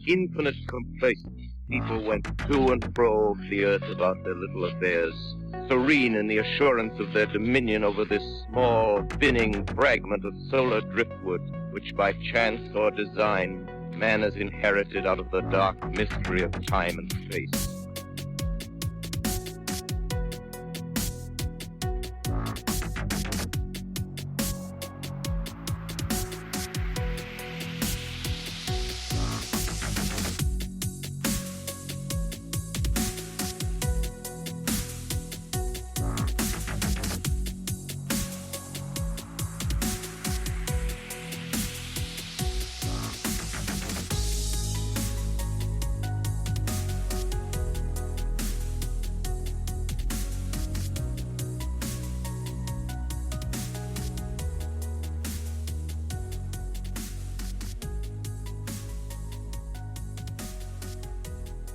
infinite complacence, people went to and fro over the earth about their little affairs, serene in the assurance of their dominion over this small, spinning fragment of solar driftwood, which by chance or design man has inherited out of the dark mystery of time and space.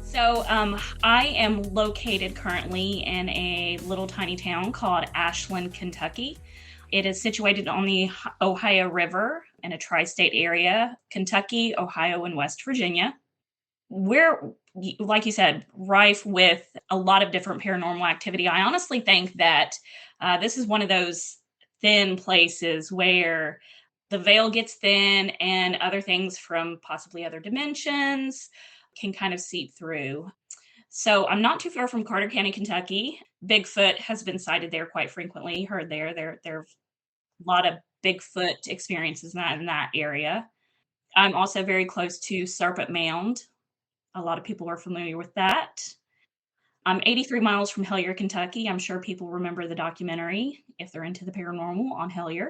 So I am located currently in a little tiny town called Ashland, Kentucky. It is situated on the Ohio River in a tri-state area, Kentucky, Ohio, and West Virginia. We're, like you said, rife with a lot of different paranormal activity. I honestly think that this is one of those thin places where the veil gets thin and other things from possibly other dimensions can kind of seep through. So I'm not too far from Carter County, Kentucky. Bigfoot has been sighted there quite frequently. Heard there are a lot of Bigfoot experiences in that area. I'm also very close to Serpent Mound. A lot of people are familiar with that. I'm 83 miles from Hellier, Kentucky. I'm sure people remember the documentary, if they're into the paranormal, on Hellier.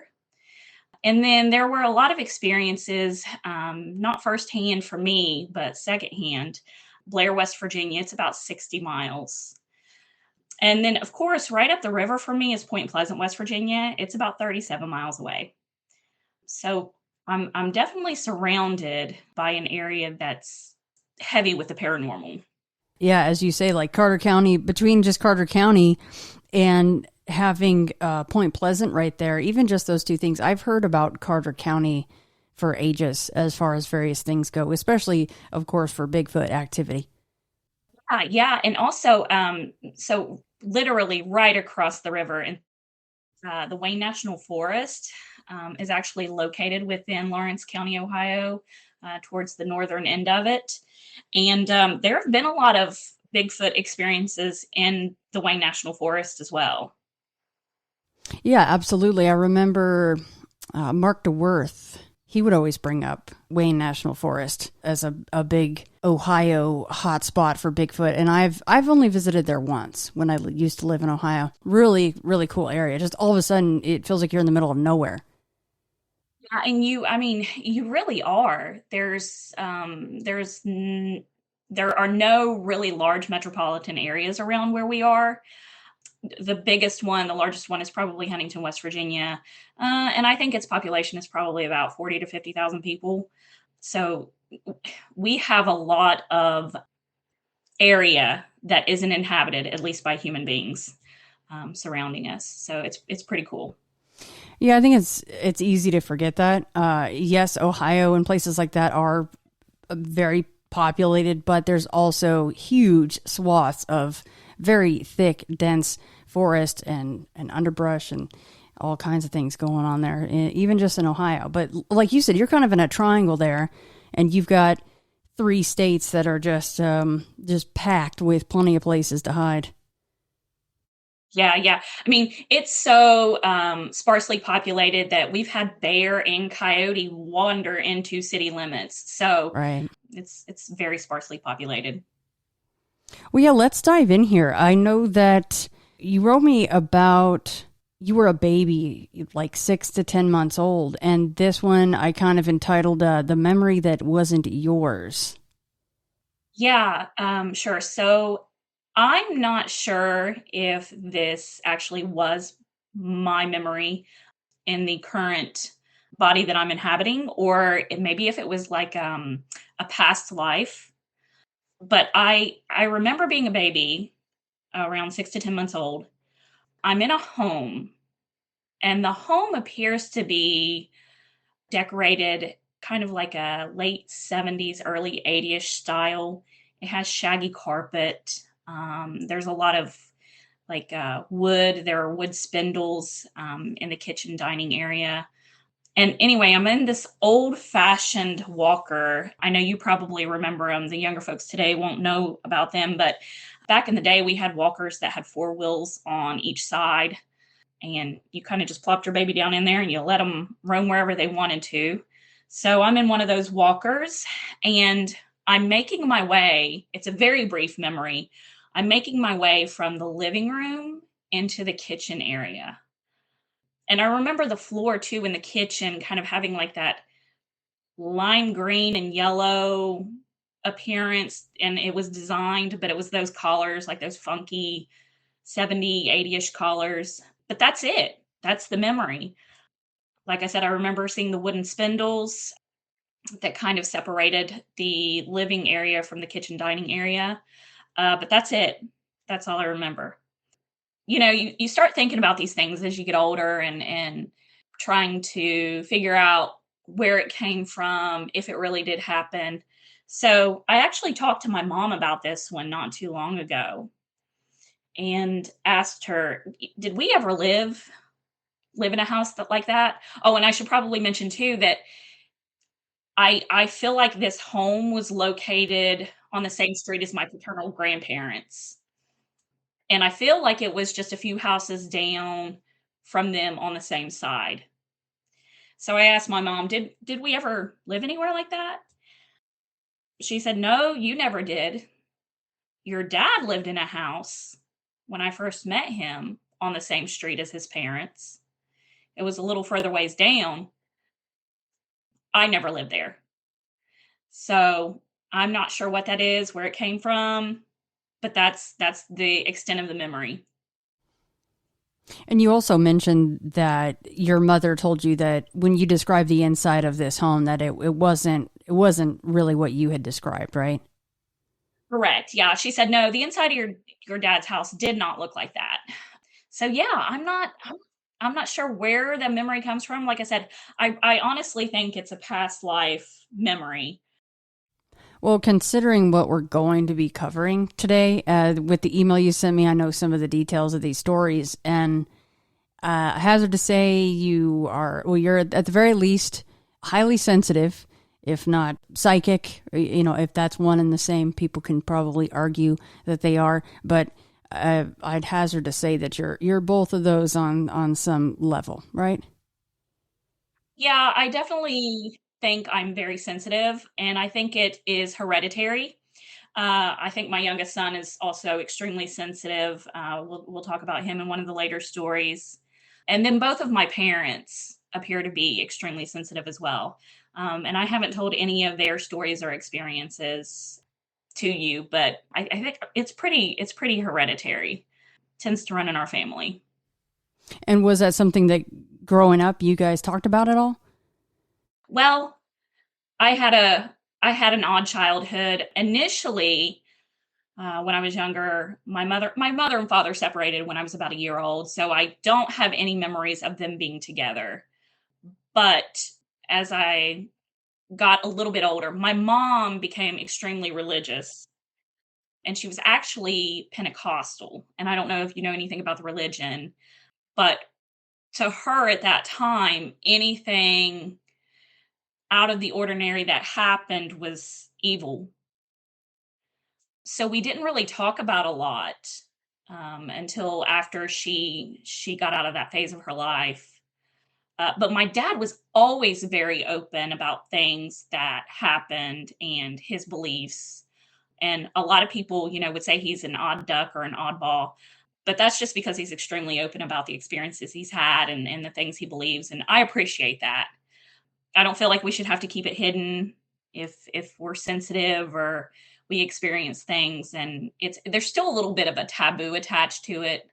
And then there were a lot of experiences, not firsthand for me, but secondhand. Blair, West Virginia, it's about 60 miles. And then, of course, right up the river from me is Point Pleasant, West Virginia. It's about 37 miles away. So I'm definitely surrounded by an area that's heavy with the paranormal. Yeah, as you say, like Carter County, between just Carter County and having Point Pleasant right there, even just those two things. I've heard about Carter County for ages as far as various things go, especially, of course, for Bigfoot activity. Yeah, and also, so literally right across the river, and the Wayne National Forest is actually located within Lawrence County, Ohio, towards the northern end of it. And there have been a lot of Bigfoot experiences in the Wayne National Forest as well. Yeah, absolutely. I remember Mark DeWorth. He would always bring up Wayne National Forest as a big Ohio hotspot for Bigfoot. And I've only visited there once when I used to live in Ohio. Really, really cool area. Just all of a sudden, it feels like you're in the middle of nowhere. Yeah, and you really are. There are no really large metropolitan areas around where we are. The largest one is probably Huntington, West Virginia. And I think its population is probably about 40 to 50,000 people. So we have a lot of area that isn't inhabited, at least by human beings, surrounding us. So it's pretty cool. Yeah, I think it's easy to forget that. Yes, Ohio and places like that are very populated, but there's also huge swaths of very thick, dense forest and underbrush and all kinds of things going on there, even just in Ohio. But like you said, you're kind of in a triangle there, and you've got 3 states that are just packed with plenty of places to hide. Yeah. I mean, it's so sparsely populated that we've had bear and coyote wander into city limits. So right. It's very sparsely populated. Well, yeah, let's dive in here. I know that you wrote me about you were a baby, like 6 to 10 months old. And this one I kind of entitled The Memory That Wasn't Yours. Yeah, sure. So I'm not sure if this actually was my memory in the current body that I'm inhabiting, or maybe if it was like a past life. But I remember being a baby around 6 to 10 months old. I'm in a home, and the home appears to be decorated kind of like a late 70s, early 80s style. It has shaggy carpet. There's a lot of like wood. There are wood spindles in the kitchen dining area. And anyway, I'm in this old fashioned walker. I know you probably remember them. The younger folks today won't know about them, but back in the day, we had walkers that had 4 wheels on each side. And you kind of just plopped your baby down in there and you let them roam wherever they wanted to. So I'm in one of those walkers and I'm making my way. It's a very brief memory. I'm making my way from the living room into the kitchen area. And I remember the floor too in the kitchen kind of having like that lime green and yellow appearance. And it was designed, but it was those colors, like those funky 70, 80-ish colors. But that's it. That's the memory. Like I said, I remember seeing the wooden spindles that kind of separated the living area from the kitchen dining area. But that's it. That's all I remember. You know, you start thinking about these things as you get older and trying to figure out where it came from, if it really did happen. So I actually talked to my mom about this one not too long ago and asked her, did we ever live in a house like that? Oh, and I should probably mention too that I feel like this home was located on the same street as my paternal grandparents. And I feel like it was just a few houses down from them on the same side. So I asked my mom, did we ever live anywhere like that? She said, no, you never did. Your dad lived in a house when I first met him on the same street as his parents. It was a little further ways down. I never lived there. So I'm not sure what that is, where it came from, but that's the extent of the memory. And you also mentioned that your mother told you that when you described the inside of this home, that it wasn't really what you had described, right? Correct. Yeah. She said, no, the inside of your dad's house did not look like that. So yeah, I'm not sure where the memory comes from. Like I said, I honestly think it's a past life memory. Well, considering what we're going to be covering today, with the email you sent me, I know some of the details of these stories, and I hazard to say you're at the very least highly sensitive, if not psychic. You know, if that's one and the same, people can probably argue that they are, but I'd hazard to say that you're both of those on some level, right? Yeah, I definitely think I'm very sensitive, and I think it is hereditary. I think my youngest son is also extremely sensitive. We'll talk about him in one of the later stories. And then both of my parents appear to be extremely sensitive as well. And I haven't told any of their stories or experiences to you, but I think it's pretty hereditary. Tends to run in our family. And was that something that growing up you guys talked about at all? Well, I had an odd childhood. Initially, when I was younger, my mother and father separated when I was about a year old, so I don't have any memories of them being together. But as I got a little bit older, my mom became extremely religious, and she was actually Pentecostal. And I don't know if you know anything about the religion, but to her at that time, anything out of the ordinary that happened was evil. So we didn't really talk about a lot until after she got out of that phase of her life. But my dad was always very open about things that happened and his beliefs. And a lot of people, would say he's an odd duck or an oddball. But that's just because he's extremely open about the experiences he's had and the things he believes. And I appreciate that. I don't feel like we should have to keep it hidden if we're sensitive or we experience things, and there's still a little bit of a taboo attached to it.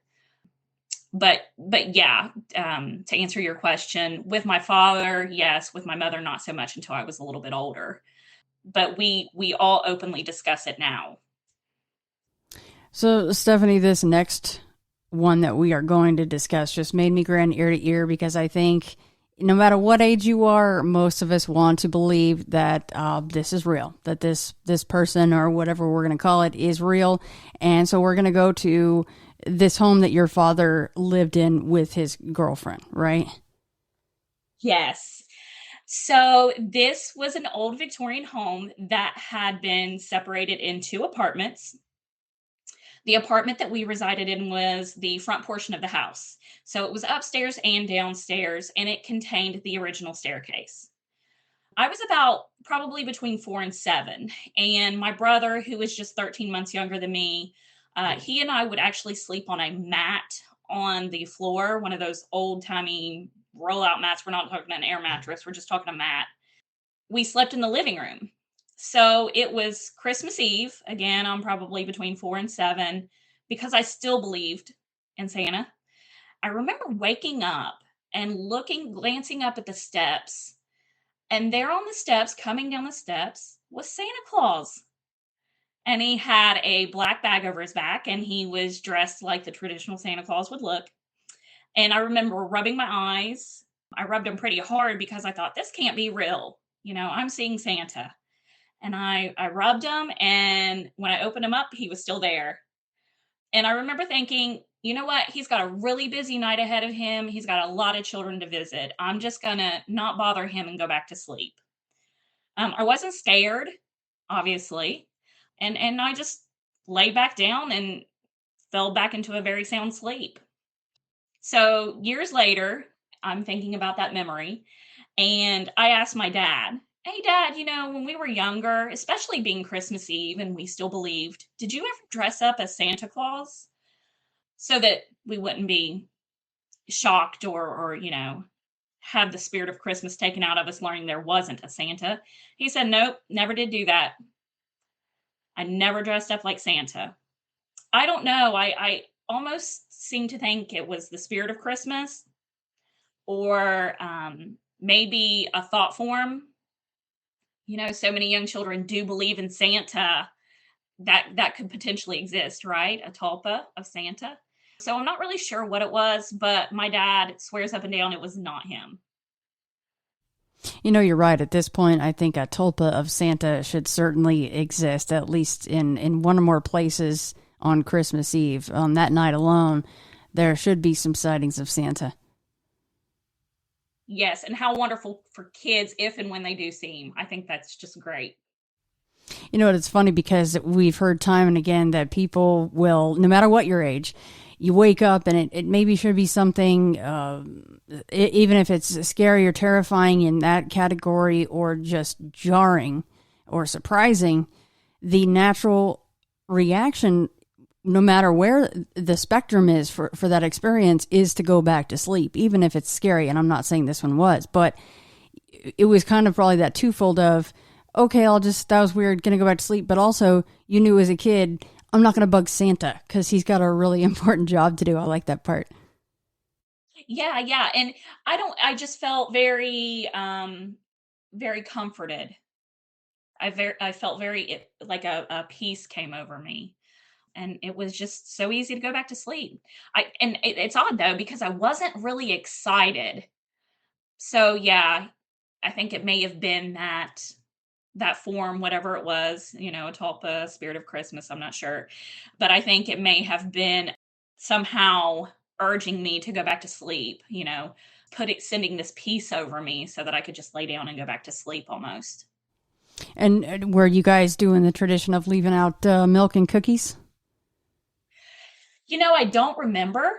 But yeah, to answer your question, with my father, yes. With my mother, not so much until I was a little bit older. But we all openly discuss it now. So, Stephanie, this next one that we are going to discuss just made me grin ear to ear because I think no matter what age you are, most of us want to believe that this is real, that this person or whatever we're going to call it is real. And so we're going to go to this home that your father lived in with his girlfriend, right? Yes. So this was an old Victorian home that had been separated into apartments. The apartment that we resided in was the front portion of the house. So it was upstairs and downstairs, and it contained the original staircase. I was about probably between 4 and 7, and my brother, who was just 13 months younger than me, he and I would actually sleep on a mat on the floor, one of those old-timey roll-out mats. We're not talking an air mattress. We're just talking a mat. We slept in the living room. So it was Christmas Eve. Again, I'm probably between 4 and 7 because I still believed in Santa. I remember waking up and glancing up at the steps, and there on the steps, coming down the steps, was Santa Claus. And he had a black bag over his back, and he was dressed like the traditional Santa Claus would look. And I remember rubbing my eyes. I rubbed them pretty hard because I thought, this can't be real. I'm seeing Santa. And I rubbed him, and when I opened him up, he was still there. And I remember thinking, you know what? He's got a really busy night ahead of him. He's got a lot of children to visit. I'm just going to not bother him and go back to sleep. I wasn't scared, obviously. And I just lay back down and fell back into a very sound sleep. So years later, I'm thinking about that memory. And I asked my dad, hey, Dad, when we were younger, especially being Christmas Eve and we still believed, did you ever dress up as Santa Claus so that we wouldn't be shocked or have the spirit of Christmas taken out of us learning there wasn't a Santa? He said, nope, never did do that. I never dressed up like Santa. I don't know. I almost seem to think it was the spirit of Christmas or maybe a thought form. So many young children do believe in Santa that could potentially exist, right? A tulpa of Santa. So I'm not really sure what it was, but my dad swears up and down it was not him. You're right. At this point, I think a tulpa of Santa should certainly exist, at least in one or more places on Christmas Eve. On that night alone, there should be some sightings of Santa. Yes, and how wonderful for kids if and when they do see him. I think that's just great. It's funny because we've heard time and again that people will, no matter what your age, you wake up and it maybe should be something, even if it's scary or terrifying in that category or just jarring or surprising, the natural reaction, no matter where the spectrum is for that experience, is to go back to sleep, even if it's scary. And I'm not saying this one was, but it was kind of probably that twofold of, okay, that was weird, gonna go back to sleep. But also, you knew as a kid, I'm not gonna bug Santa because he's got a really important job to do. I like that part. Yeah. And I just felt very, very comforted. I felt very like a peace came over me. And it was just so easy to go back to sleep. It's odd though, because I wasn't really excited. So yeah, I think it may have been that form, whatever it was, a tulpa, spirit of Christmas, I'm not sure. But I think it may have been somehow urging me to go back to sleep, sending this peace over me so that I could just lay down and go back to sleep almost. And were you guys doing the tradition of leaving out milk and cookies? I don't remember.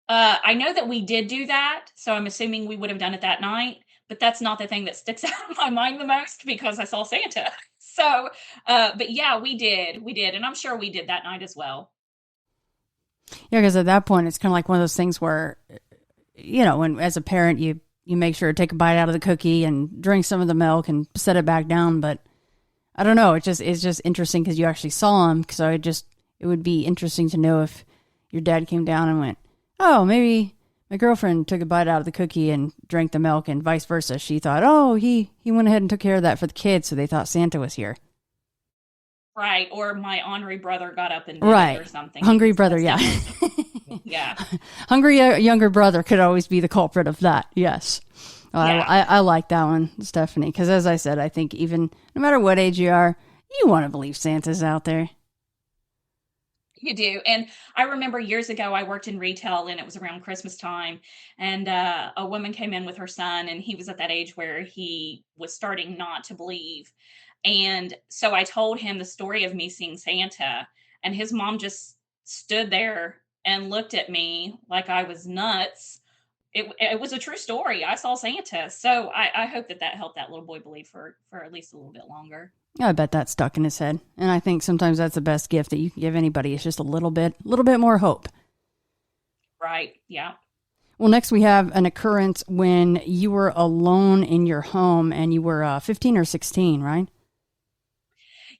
I know that we did do that, so I'm assuming we would have done it that night, but that's not the thing that sticks out in my mind the most because I saw Santa. So, but yeah, we did, and I'm sure we did that night as well. Yeah, because at that point, it's kind of like one of those things where, when as a parent, you make sure to take a bite out of the cookie and drink some of the milk and set it back down. But I don't know, it's just interesting because you actually saw him. So it would be interesting to know if your dad came down and went, oh, maybe my girlfriend took a bite out of the cookie and drank the milk, and vice versa. She thought, oh, he went ahead and took care of that for the kids, so they thought Santa was here. Right. Or my ornery brother got up and did it Right. or something. Hungry because brother, that's yeah. definitely- yeah. Hungry younger brother could always be the culprit of that. Yes. Well, Yeah. I like that one, Stephanie, because as I said, I think even no matter what age you are, you want to believe Santa's out there. You do. And I remember years ago, I worked in retail and it was around Christmas time. And a woman came in with her son, and he was at that age where he was starting not to believe. And so I told him the story of me seeing Santa, and his mom just stood there and looked at me like I was nuts. It was a true story. I saw Santa. So I hope that that helped that little boy believe for at least a little bit longer. I bet that stuck in his head. And I think sometimes that's the best gift that you can give anybody. It's just a little bit more hope. Right. Yeah. Well, next we have an occurrence when you were alone in your home and you were 15 or 16, right?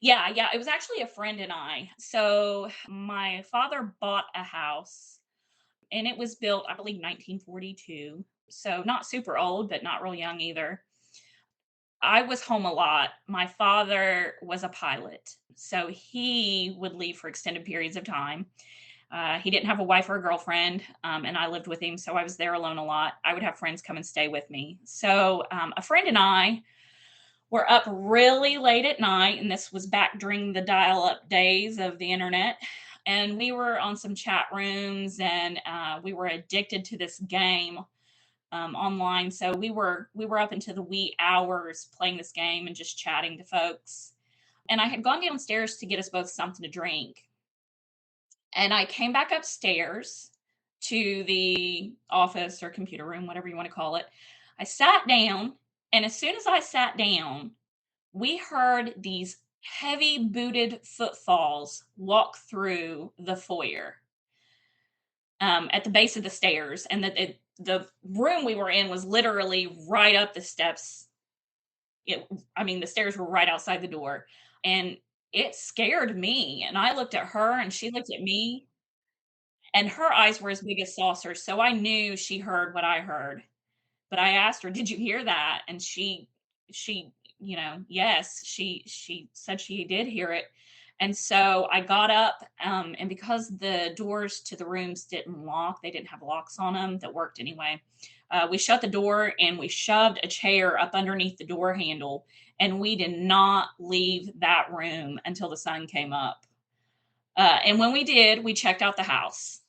Yeah, yeah. It was actually a friend and I. So my father bought a house, and it was built, I believe, 1942. So not super old, but not real young either. I was home a lot. My father was a pilot, so he would leave for extended periods of time. He didn't have a wife or a girlfriend, and I lived with him, so I was there alone a lot. I would have friends come and stay with me. So a friend and I were up really late at night, and this was back during the dial-up days of the internet. And we were on some chat rooms, and we were addicted to this game online. So we were up into the wee hours playing this game and just chatting to folks. And I had gone downstairs to get us both something to drink. And I came back upstairs to the office or computer room, whatever you want to call it. I sat down, and as soon as I sat down, we heard these heavy booted footfalls walk through the foyer at the base of the stairs. And the room we were in was literally right up the steps. The stairs were right outside the door. And it scared me. And I looked at her, and she looked at me, and her eyes were as big as saucers. So I knew she heard what I heard. But I asked her, "Did you hear that?" And she, yes, she said she did hear it. And so I got up, and because the doors to the rooms didn't lock, they didn't have locks on them that worked anyway. We shut the door, and we shoved a chair up underneath the door handle, and we did not leave that room until the sun came up. And when we did, we checked out the house.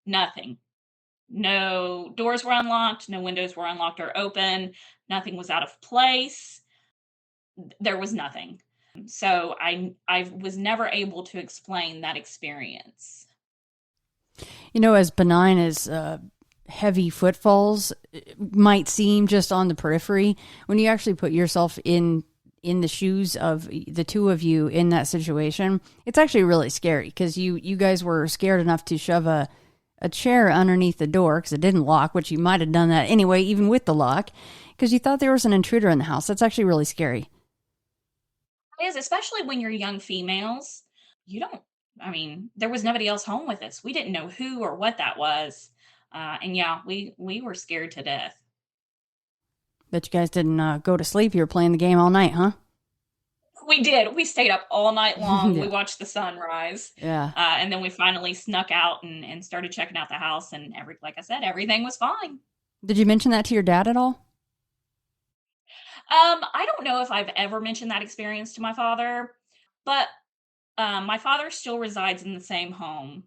Nothing. No doors were unlocked, no windows were unlocked or open, nothing was out of place. There was nothing. So I was never able to explain that experience. As benign as heavy footfalls might seem just on the periphery, when you actually put yourself in the shoes of the two of you in that situation, it's actually really scary because you guys were scared enough to shove a chair underneath the door because it didn't lock, which you might have done that anyway, even with the lock, because you thought there was an intruder in the house. That's actually really scary. It is, especially when you're young females. There was nobody else home with us. We didn't know who or what that was. And yeah, we were scared to death. Bet you guys didn't go to sleep. You were playing the game all night, huh? We did. We stayed up all night long. Yeah. We watched the sunrise. Yeah. And then we finally snuck out and started checking out the house. And like I said, everything was fine. Did you mention that to your dad at all? I don't know if I've ever mentioned that experience to my father, but my father still resides in the same home,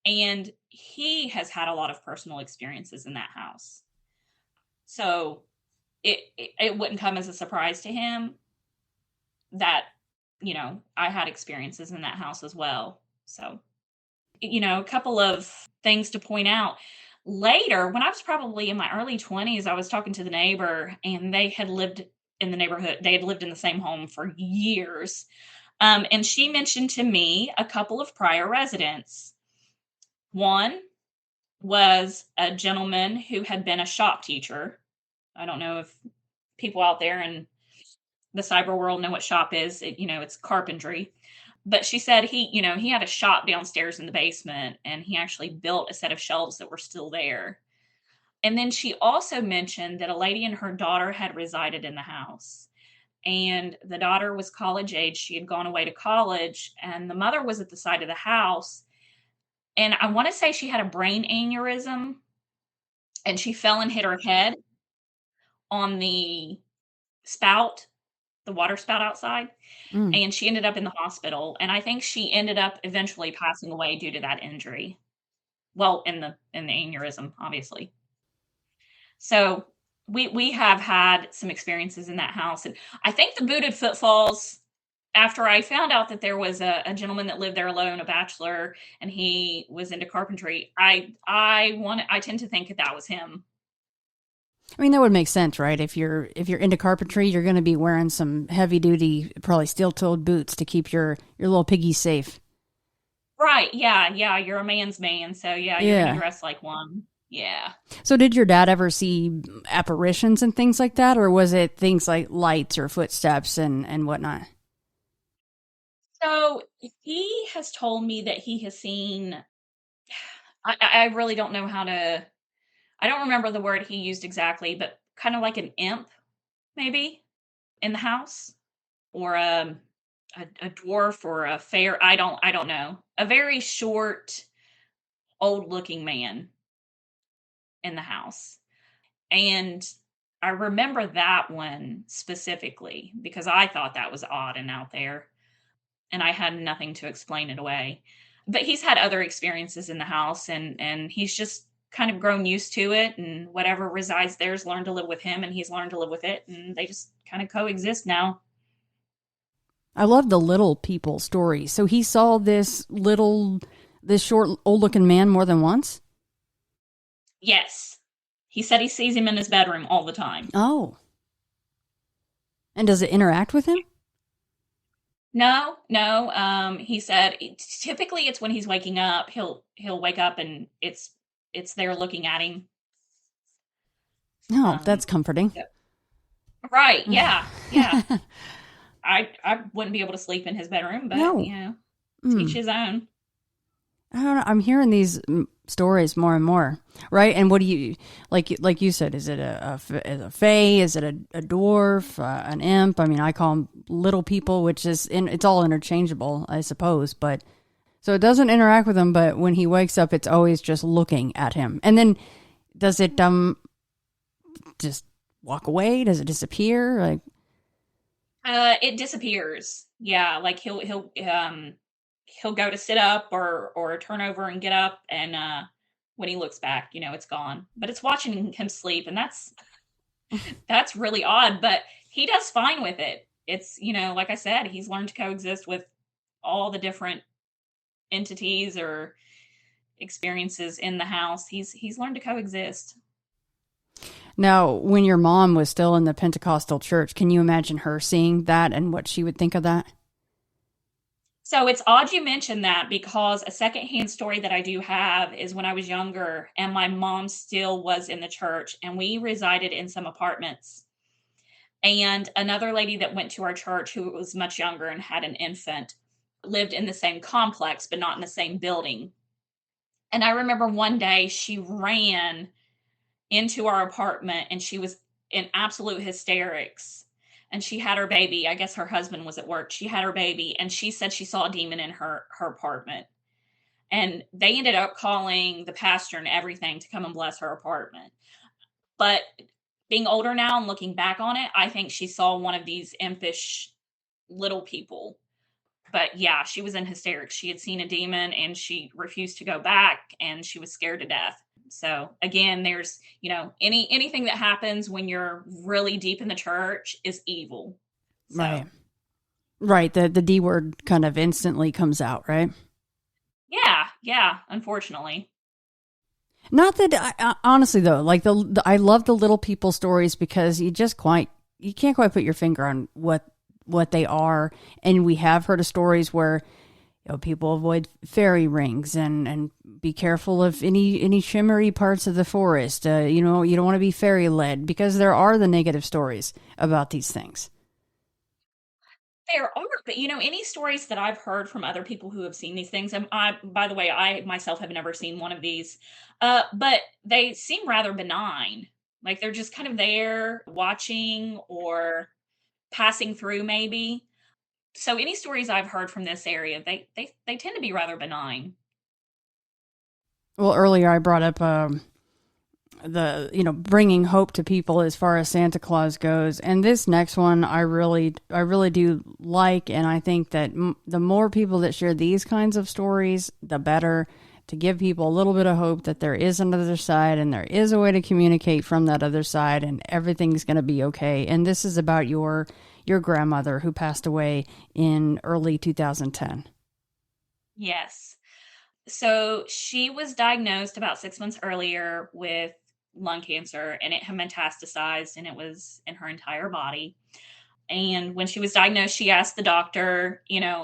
and he has had a lot of personal experiences in that house. So it wouldn't come as a surprise to him that, I had experiences in that house as well. So, a couple of things to point out. Later, when I was probably in my early 20s, I was talking to the neighbor, and they had lived in the neighborhood. They had lived in the same home for years. And she mentioned to me a couple of prior residents. One was a gentleman who had been a shop teacher. I don't know if people out there in the cyber world know what shop is. It's carpentry. But she said he had a shop downstairs in the basement, and he actually built a set of shelves that were still there. And then she also mentioned that a lady and her daughter had resided in the house. and the daughter was college age. She had gone away to college, and the mother was at the side of the house. And I want to say she had a brain aneurysm, and she fell and hit her head on the spout, the water spout outside, Mm. and she ended up in the hospital. And I think she ended up eventually passing away due to that injury. Well, in the aneurysm, obviously. So we have had some experiences in that house, and I think the booted footfalls. After I found out that there was a gentleman that lived there alone, a bachelor, and he was into carpentry, I tend to think that that was him. I mean, that would make sense, right? If you're into carpentry, you're going to be wearing some heavy duty, probably steel-toed boots to keep your little piggy safe. Right? Yeah, yeah. You're a man's man, so yeah, you're gonna Yeah. dress like one. Yeah. So did your dad ever see apparitions and things like that, or was it things like lights or footsteps and whatnot? So he has told me that he has seen. I really don't know how to. I don't remember the word he used exactly, but kind of like an imp, maybe in the house, or a dwarf or a fair. I don't know. A very short, old looking man in the house. And I remember that one specifically because I thought that was odd and out there, and I had nothing to explain it away. But he's had other experiences in the house, and he's just kind of grown used to it, and whatever resides there's learned to live with him, and he's learned to live with it, and they just kind of coexist now. I love the little people story. So he saw this short, old looking man more than once? Yes. He said he sees him in his bedroom all the time. Oh. And does it interact with him? No, no. He said typically it's when he's waking up. He'll wake up and it's there looking at him. Oh, that's comforting. Yeah. Right? Yeah, yeah. I wouldn't be able to sleep in his bedroom, but No. you know, teach his own. I don't know. I'm hearing these stories more and more, right? And what do you like you said? Is it a fae? Is it a dwarf? An imp? I mean, I call them little people, which is it's all interchangeable, I suppose. But so it doesn't interact with him, but when he wakes up, it's always just looking at him. And then does it just walk away? Does it disappear? Like, It disappears. Yeah, like he'll go to sit up or turn over and get up, and when he looks back, you know, it's gone. But it's watching him sleep, and that's really odd, but he does fine with it. It's, you know, like I said, he's learned to coexist with all the different entities or experiences in the house. He's learned to coexist. now, when your mom was still in the Pentecostal church, can you imagine her seeing that and what she would think of that? So it's odd you mentioned that because a secondhand story that I do have is when I was younger and my mom still was in the church and we resided in some apartments. And another lady that went to our church who was much younger and had an infant lived in the same complex, but not in the same building. And I remember one day she ran into our apartment and she was in absolute hysterics. And she had her baby. I guess her husband was at work. She had her baby and she said she saw a demon in her apartment. And they ended up calling the pastor and everything to come and bless her apartment. But being older now and looking back on it, I think she saw one of these impish little people. But yeah, she was in hysterics. She had seen a demon and she refused to go back and she was scared to death. So again, there's, you know, anything that happens when you're really deep in the church is evil. So, Right. Right. The D word kind of instantly comes out, right? yeah, unfortunately. Not that honestly though, like I love the little people stories because you can't quite put your finger on what they are, and we have heard of stories where, you know, people avoid fairy rings and be careful of any shimmery parts of the forest. You know, you don't want to be fairy led because there are the negative stories about these things. There are, but you know, any stories that I've heard from other people who have seen these things, and by the way, I myself have never seen one of these, but they seem rather benign. Like they're just kind of there watching or passing through maybe. So any stories I've heard from this area, they tend to be rather benign. Well, earlier I brought up bringing hope to people as far as Santa Claus goes, and this next one I really do like, and I think that the more people that share these kinds of stories, the better, to give people a little bit of hope that there is another side and there is a way to communicate from that other side, and everything's going to be okay. And this is about your grandmother who passed away in early 2010. Yes. So she was diagnosed about 6 months earlier with lung cancer, and it had metastasized, and it was in her entire body. And when she was diagnosed, she asked the doctor,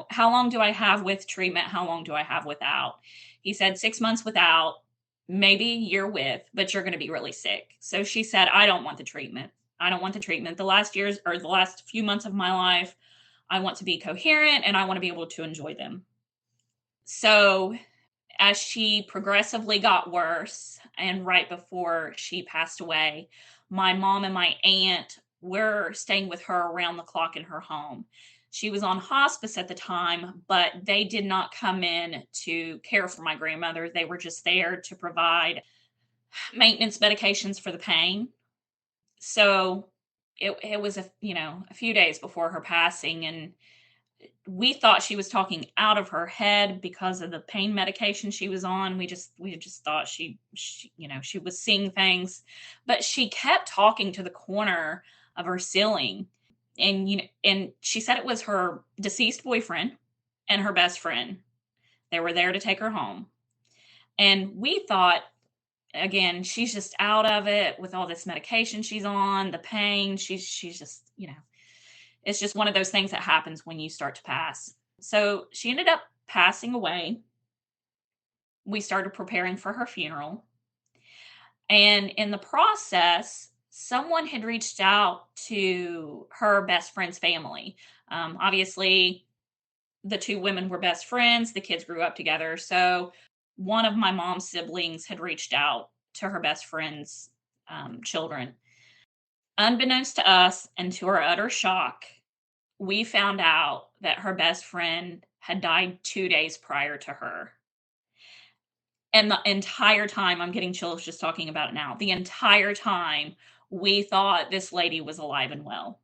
how long do I have with treatment? How long do I have without? He said 6 months without, maybe a year with, but you're going to be really sick. So she said, I don't want the treatment. I don't want the treatment. The last few months of my life, I want to be coherent and I want to be able to enjoy them. So as she progressively got worse, and right before she passed away, my mom and my aunt were staying with her around the clock in her home. She was on hospice at the time, but they did not come in to care for my grandmother. They were just there to provide maintenance medications for the pain. So it was a few days before her passing, and we thought she was talking out of her head because of the pain medication she was on. We just thought she was seeing things, but she kept talking to the corner of her ceiling, and she said it was her deceased boyfriend and her best friend. They were there to take her home, and we thought, again, she's just out of it with all this medication she's on, the pain. She's just it's just one of those things that happens when you start to pass. So she ended up passing away. We started preparing for her funeral. And in the process, someone had reached out to her best friend's family. Obviously, the two women were best friends. The kids grew up together. So one of my mom's siblings had reached out to her best friend's children. Unbeknownst to us, and to our utter shock, we found out that her best friend had died 2 days prior to her. And the entire time, I'm getting chills just talking about it now. The entire time, we thought this lady was alive and well.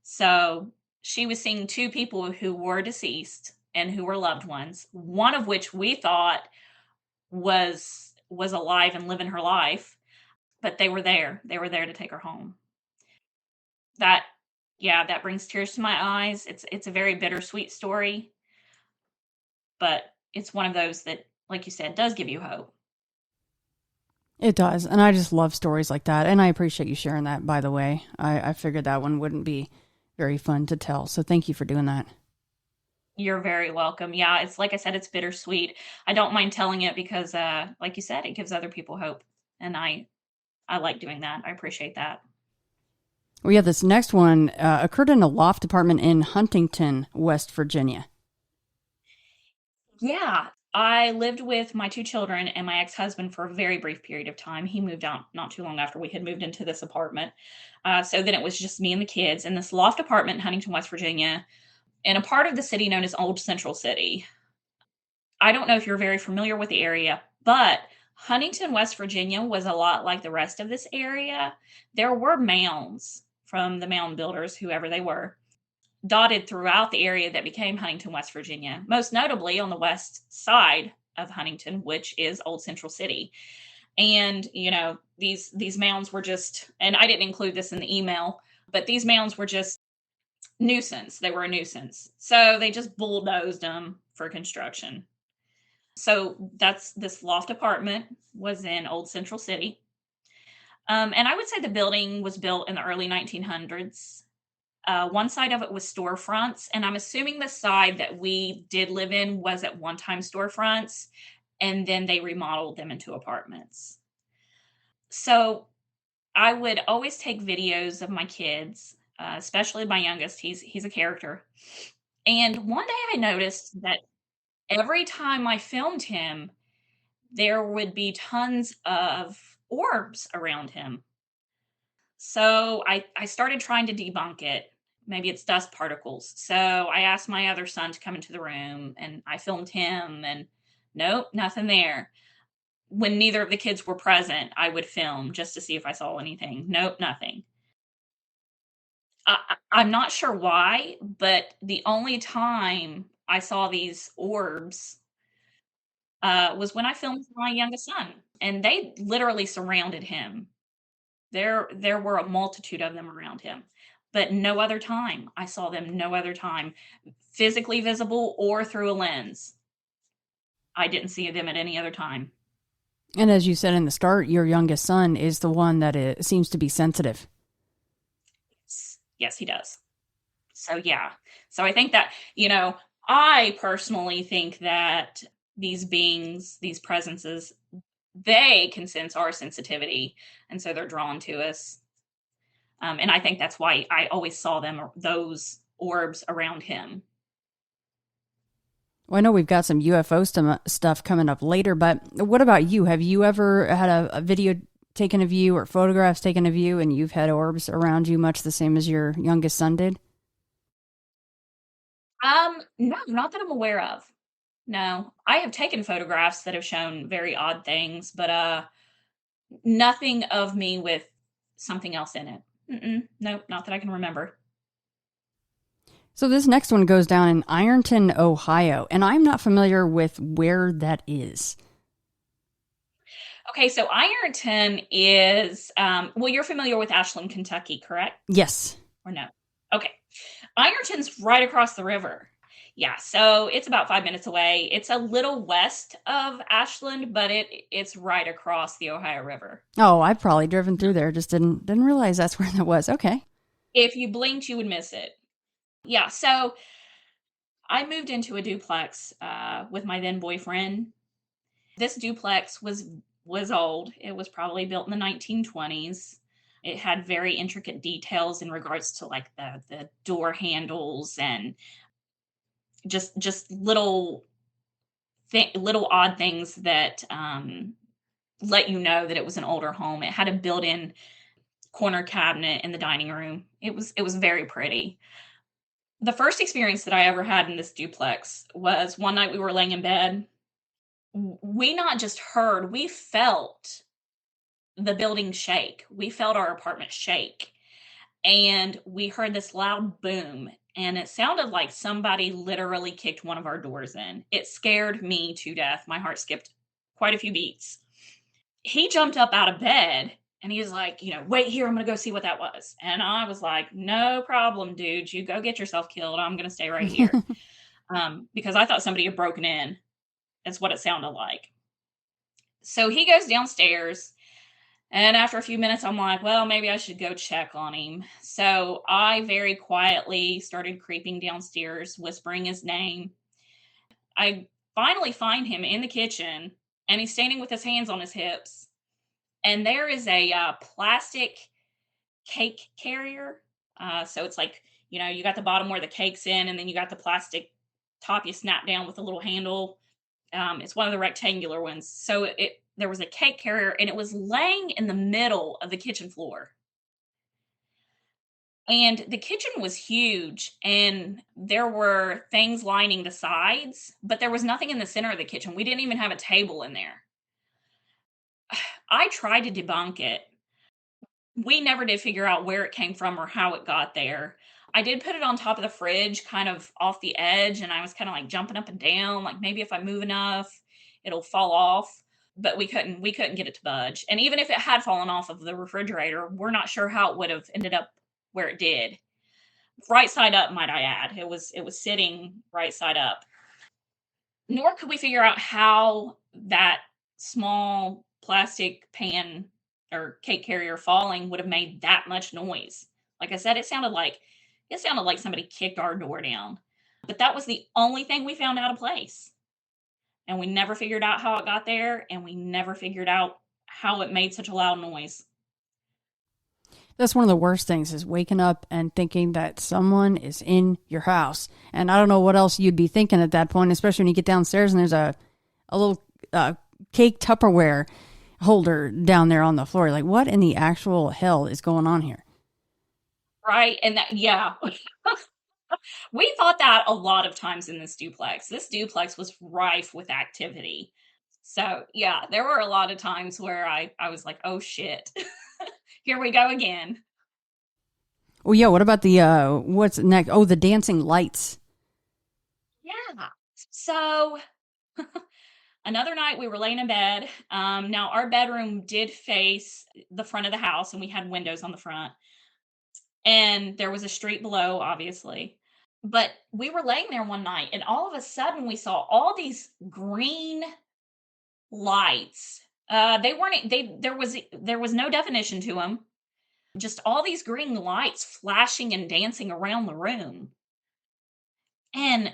So she was seeing two people who were deceased and who were loved ones, one of which we thought was alive and living her life, but they were there. They were there to take her home. That brings tears to my eyes. It's a very bittersweet story, but it's one of those that, like you said, does give you hope. It does, and I just love stories like that, and I appreciate you sharing that, by the way. I figured that one wouldn't be very fun to tell, so thank you for doing that. You're very welcome. Yeah, it's like I said, it's bittersweet. I don't mind telling it because, like you said, it gives other people hope, and I like doing that. I appreciate that. We have this next one occurred in a loft apartment in Huntington, West Virginia. Yeah, I lived with my two children and my ex-husband for a very brief period of time. He moved out not too long after we had moved into this apartment. So then it was just me and the kids in this loft apartment in Huntington, West Virginia, in a part of the city known as Old Central City. I don't know if you're very familiar with the area, but Huntington, West Virginia was a lot like the rest of this area. There were mounds from the mound builders, whoever they were, dotted throughout the area that became Huntington, West Virginia, most notably on the west side of Huntington, which is Old Central City. And, these mounds were just, and I didn't include this in the email, but these mounds were just nuisance. They were a nuisance. So they just bulldozed them for construction. So this loft apartment was in Old Central City. And I would say the building was built in the early 1900s. One side of it was storefronts, and I'm assuming the side that we did live in was at one time storefronts, and then they remodeled them into apartments. So I would always take videos of my kids, especially my youngest. He's a character. And one day I noticed that every time I filmed him, there would be tons of orbs around him. So I started trying to debunk it. Maybe it's dust particles. So I asked my other son to come into the room and I filmed him, and nope, nothing there. When neither of the kids were present, I would film just to see if I saw anything. Nope, nothing. I'm not sure why, but the only time I saw these orbs was when I filmed my youngest son, and they literally surrounded him. There were a multitude of them around him, but no other time. I saw them no other time, physically visible or through a lens. I didn't see them at any other time. And as you said in the start, your youngest son is the one that seems to be sensitive. Yes, he does. So yeah. So I think that, I personally think that these beings, these presences, they can sense our sensitivity, and so they're drawn to us. And I think that's why I always saw those orbs around him. Well, I know we've got some UFO stuff coming up later, but what about you? Have you ever had a video taken of you or photographs taken of you and you've had orbs around you much the same as your youngest son did? No, not that I'm aware of. No, I have taken photographs that have shown very odd things, but nothing of me with something else in it. Nope, not that I can remember. So this next one goes down in Ironton, Ohio, and I'm not familiar with where that is. Okay, so Ironton is, you're familiar with Ashland, Kentucky, correct? Yes. Or no? Okay. Ironton's right across the river. Yeah, so it's about 5 minutes away. It's a little west of Ashland, but it's right across the Ohio River. Oh, I've probably driven through there. Just didn't realize that's where that was. Okay. If you blinked, you would miss it. Yeah, so I moved into a duplex with my then boyfriend. This duplex was old. It was probably built in the 1920s. It had very intricate details in regards to like the door handles and just little odd things that let you know that it was an older home. It had a built-in corner cabinet in the dining room. It was very pretty. The first experience that I ever had in this duplex was one night we were laying in bed. We not just heard, we felt the building shake. We felt our apartment shake. And we heard this loud boom. And it sounded like somebody literally kicked one of our doors in. It scared me to death. My heart skipped quite a few beats. He jumped up out of bed and he was like, wait here, I'm going to go see what that was. And I was like, no problem, dude. You go get yourself killed. I'm going to stay right here. Because I thought somebody had broken in. That's what it sounded like. So he goes downstairs. And after a few minutes, I'm like, well, maybe I should go check on him. So I very quietly started creeping downstairs, whispering his name. I finally find him in the kitchen, and he's standing with his hands on his hips. And there is a plastic cake carrier. So it's like, you got the bottom where the cake's in, and then you got the plastic top you snap down with a little handle. It's one of the rectangular ones. So there was a cake carrier, and it was laying in the middle of the kitchen floor. And the kitchen was huge, and there were things lining the sides, but there was nothing in the center of the kitchen. We didn't even have a table in there. I tried to debunk it. We never did figure out where it came from or how it got there. I did put it on top of the fridge, kind of off the edge, and I was kind of like jumping up and down, like maybe if I move enough, it'll fall off. But we couldn't get it to budge. And even if it had fallen off of the refrigerator, we're not sure how it would have ended up where it did. Right side up, might I add. It was sitting right side up. Nor could we figure out how that small plastic pan or cake carrier falling would have made that much noise. Like I said, it sounded like somebody kicked our door down. But that was the only thing we found out of place. And we never figured out how it got there, and we never figured out how it made such a loud noise. That's one of the worst things, is waking up and thinking that someone is in your house. And I don't know what else you'd be thinking at that point, especially when you get downstairs and there's a little cake Tupperware holder down there on the floor. Like, what in the actual hell is going on here? Right. And that, yeah. We thought that a lot of times in this duplex. This duplex was rife with activity. So yeah, there were a lot of times where I was like, oh shit, here we go again. Well, yeah, what about the, what's next? Oh, the dancing lights. Yeah. So another night we were laying in bed. Now our bedroom did face the front of the house and we had windows on the front. And there was a street below, obviously. But we were laying there one night and all of a sudden we saw all these green lights. There was no definition to them. Just all these green lights flashing and dancing around the room. And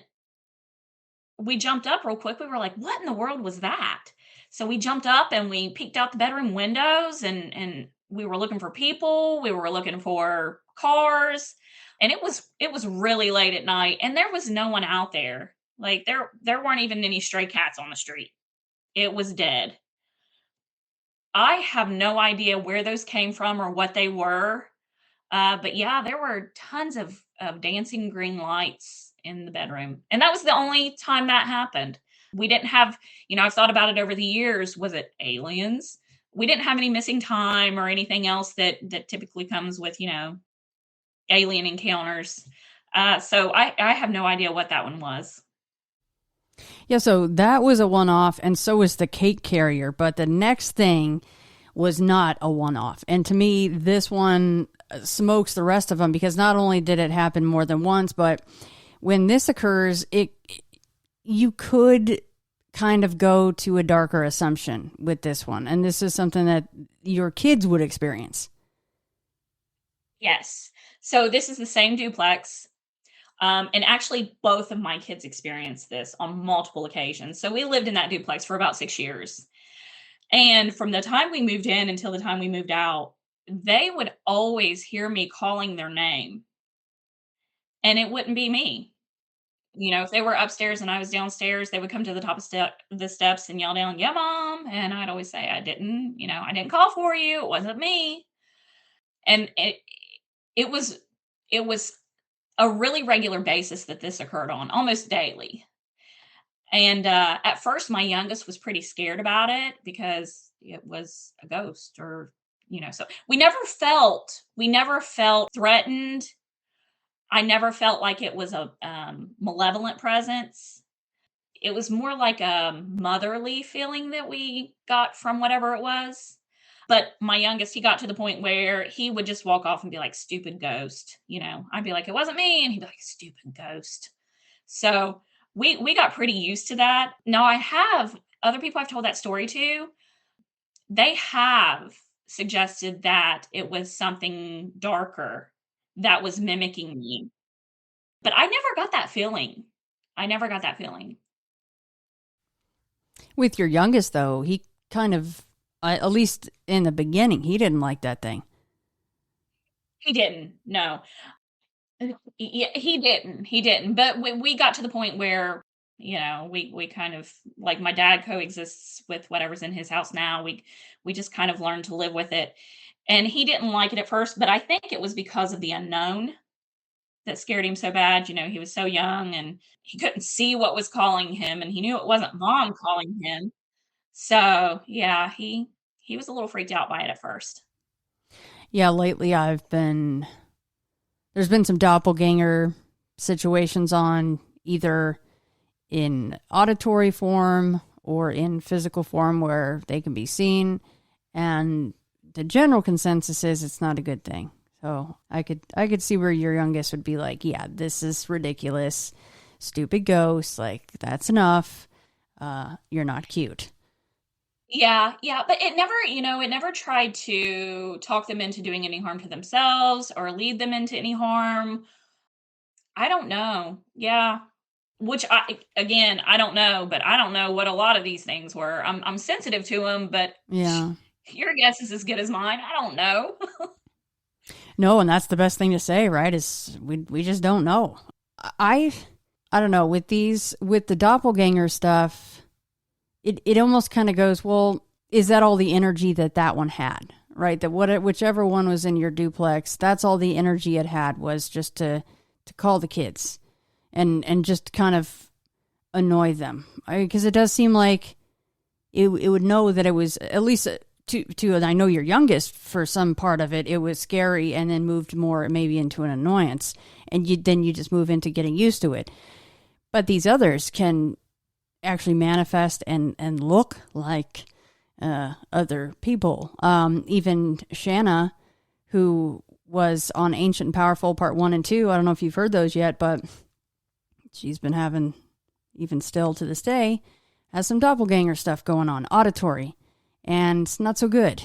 we jumped up real quick. We were like, what in the world was that? So we jumped up and we peeked out the bedroom windows and we were looking for people. We were looking for cars. And it was really late at night and there was no one out there. Like there weren't even any stray cats on the street. It was dead. I have no idea where those came from or what they were. But yeah, there were tons of dancing green lights in the bedroom. And that was the only time that happened. We didn't have, I've thought about it over the years. Was it aliens? We didn't have any missing time or anything else that typically comes with, alien encounters. So I have no idea what that one was. Yeah, so that was a one-off, and so was the cake carrier. But the next thing was not a one-off. And to me, this one smokes the rest of them because not only did it happen more than once, but when this occurs, you could kind of go to a darker assumption with this one. And this is something that your kids would experience. Yes. So this is the same duplex. And actually, both of my kids experienced this on multiple occasions. So we lived in that duplex for about 6 years. And from the time we moved in until the time we moved out, they would always hear me calling their name. And it wouldn't be me. If they were upstairs and I was downstairs, they would come to the top of the steps and yell down, "Yeah, Mom." And I'd always say, I didn't call for you. It wasn't me. And it was a really regular basis that this occurred on, almost daily. And at first, my youngest was pretty scared about it because it was a ghost or, so we never felt threatened. I never felt like it was a malevolent presence. It was more like a motherly feeling that we got from whatever it was. But my youngest, he got to the point where he would just walk off and be like, "Stupid ghost." I'd be like, "It wasn't me." And he'd be like, "Stupid ghost." So we got pretty used to that. Now I have other people I've told that story to. They have suggested that it was something darker that was mimicking me. But I never got that feeling. With your youngest, though, he kind of, at least in the beginning, he didn't like that thing. He didn't. No. He didn't. But we got to the point where, we kind of, like, my dad coexists with whatever's in his house now. We just kind of learned to live with it. And he didn't like it at first, but I think it was because of the unknown that scared him so bad. He was so young and he couldn't see what was calling him, and he knew it wasn't Mom calling him. So yeah, he was a little freaked out by it at first. Yeah, lately there's been some doppelganger situations on either in auditory form or in physical form where they can be seen. And the general consensus is it's not a good thing. So I could see where your youngest would be like, "Yeah, this is ridiculous. Stupid ghost. Like, that's enough. You're not cute." Yeah, but it never tried to talk them into doing any harm to themselves or lead them into any harm. I don't know. Yeah. Which I don't know, but I don't know what a lot of these things were. I'm sensitive to them, but yeah, your guess is as good as mine. I don't know. No, and that's the best thing to say, right? Is we just don't know. I don't know with the doppelganger stuff. It almost kind of goes, well, is that all the energy that one had, right? That whichever one was in your duplex, that's all the energy it had, was just to call the kids and just kind of annoy them. Because it does seem like it would know that it was, at least to and I know your youngest, for some part of it, it was scary, and then moved more maybe into an annoyance, and then you just move into getting used to it. But these others can actually manifest and look like other people. Even Shanna, who was on Ancient and Powerful Part 1 and 2, I don't know if you've heard those yet, but she's been having, even still to this day, has some doppelganger stuff going on, auditory, and it's not so good.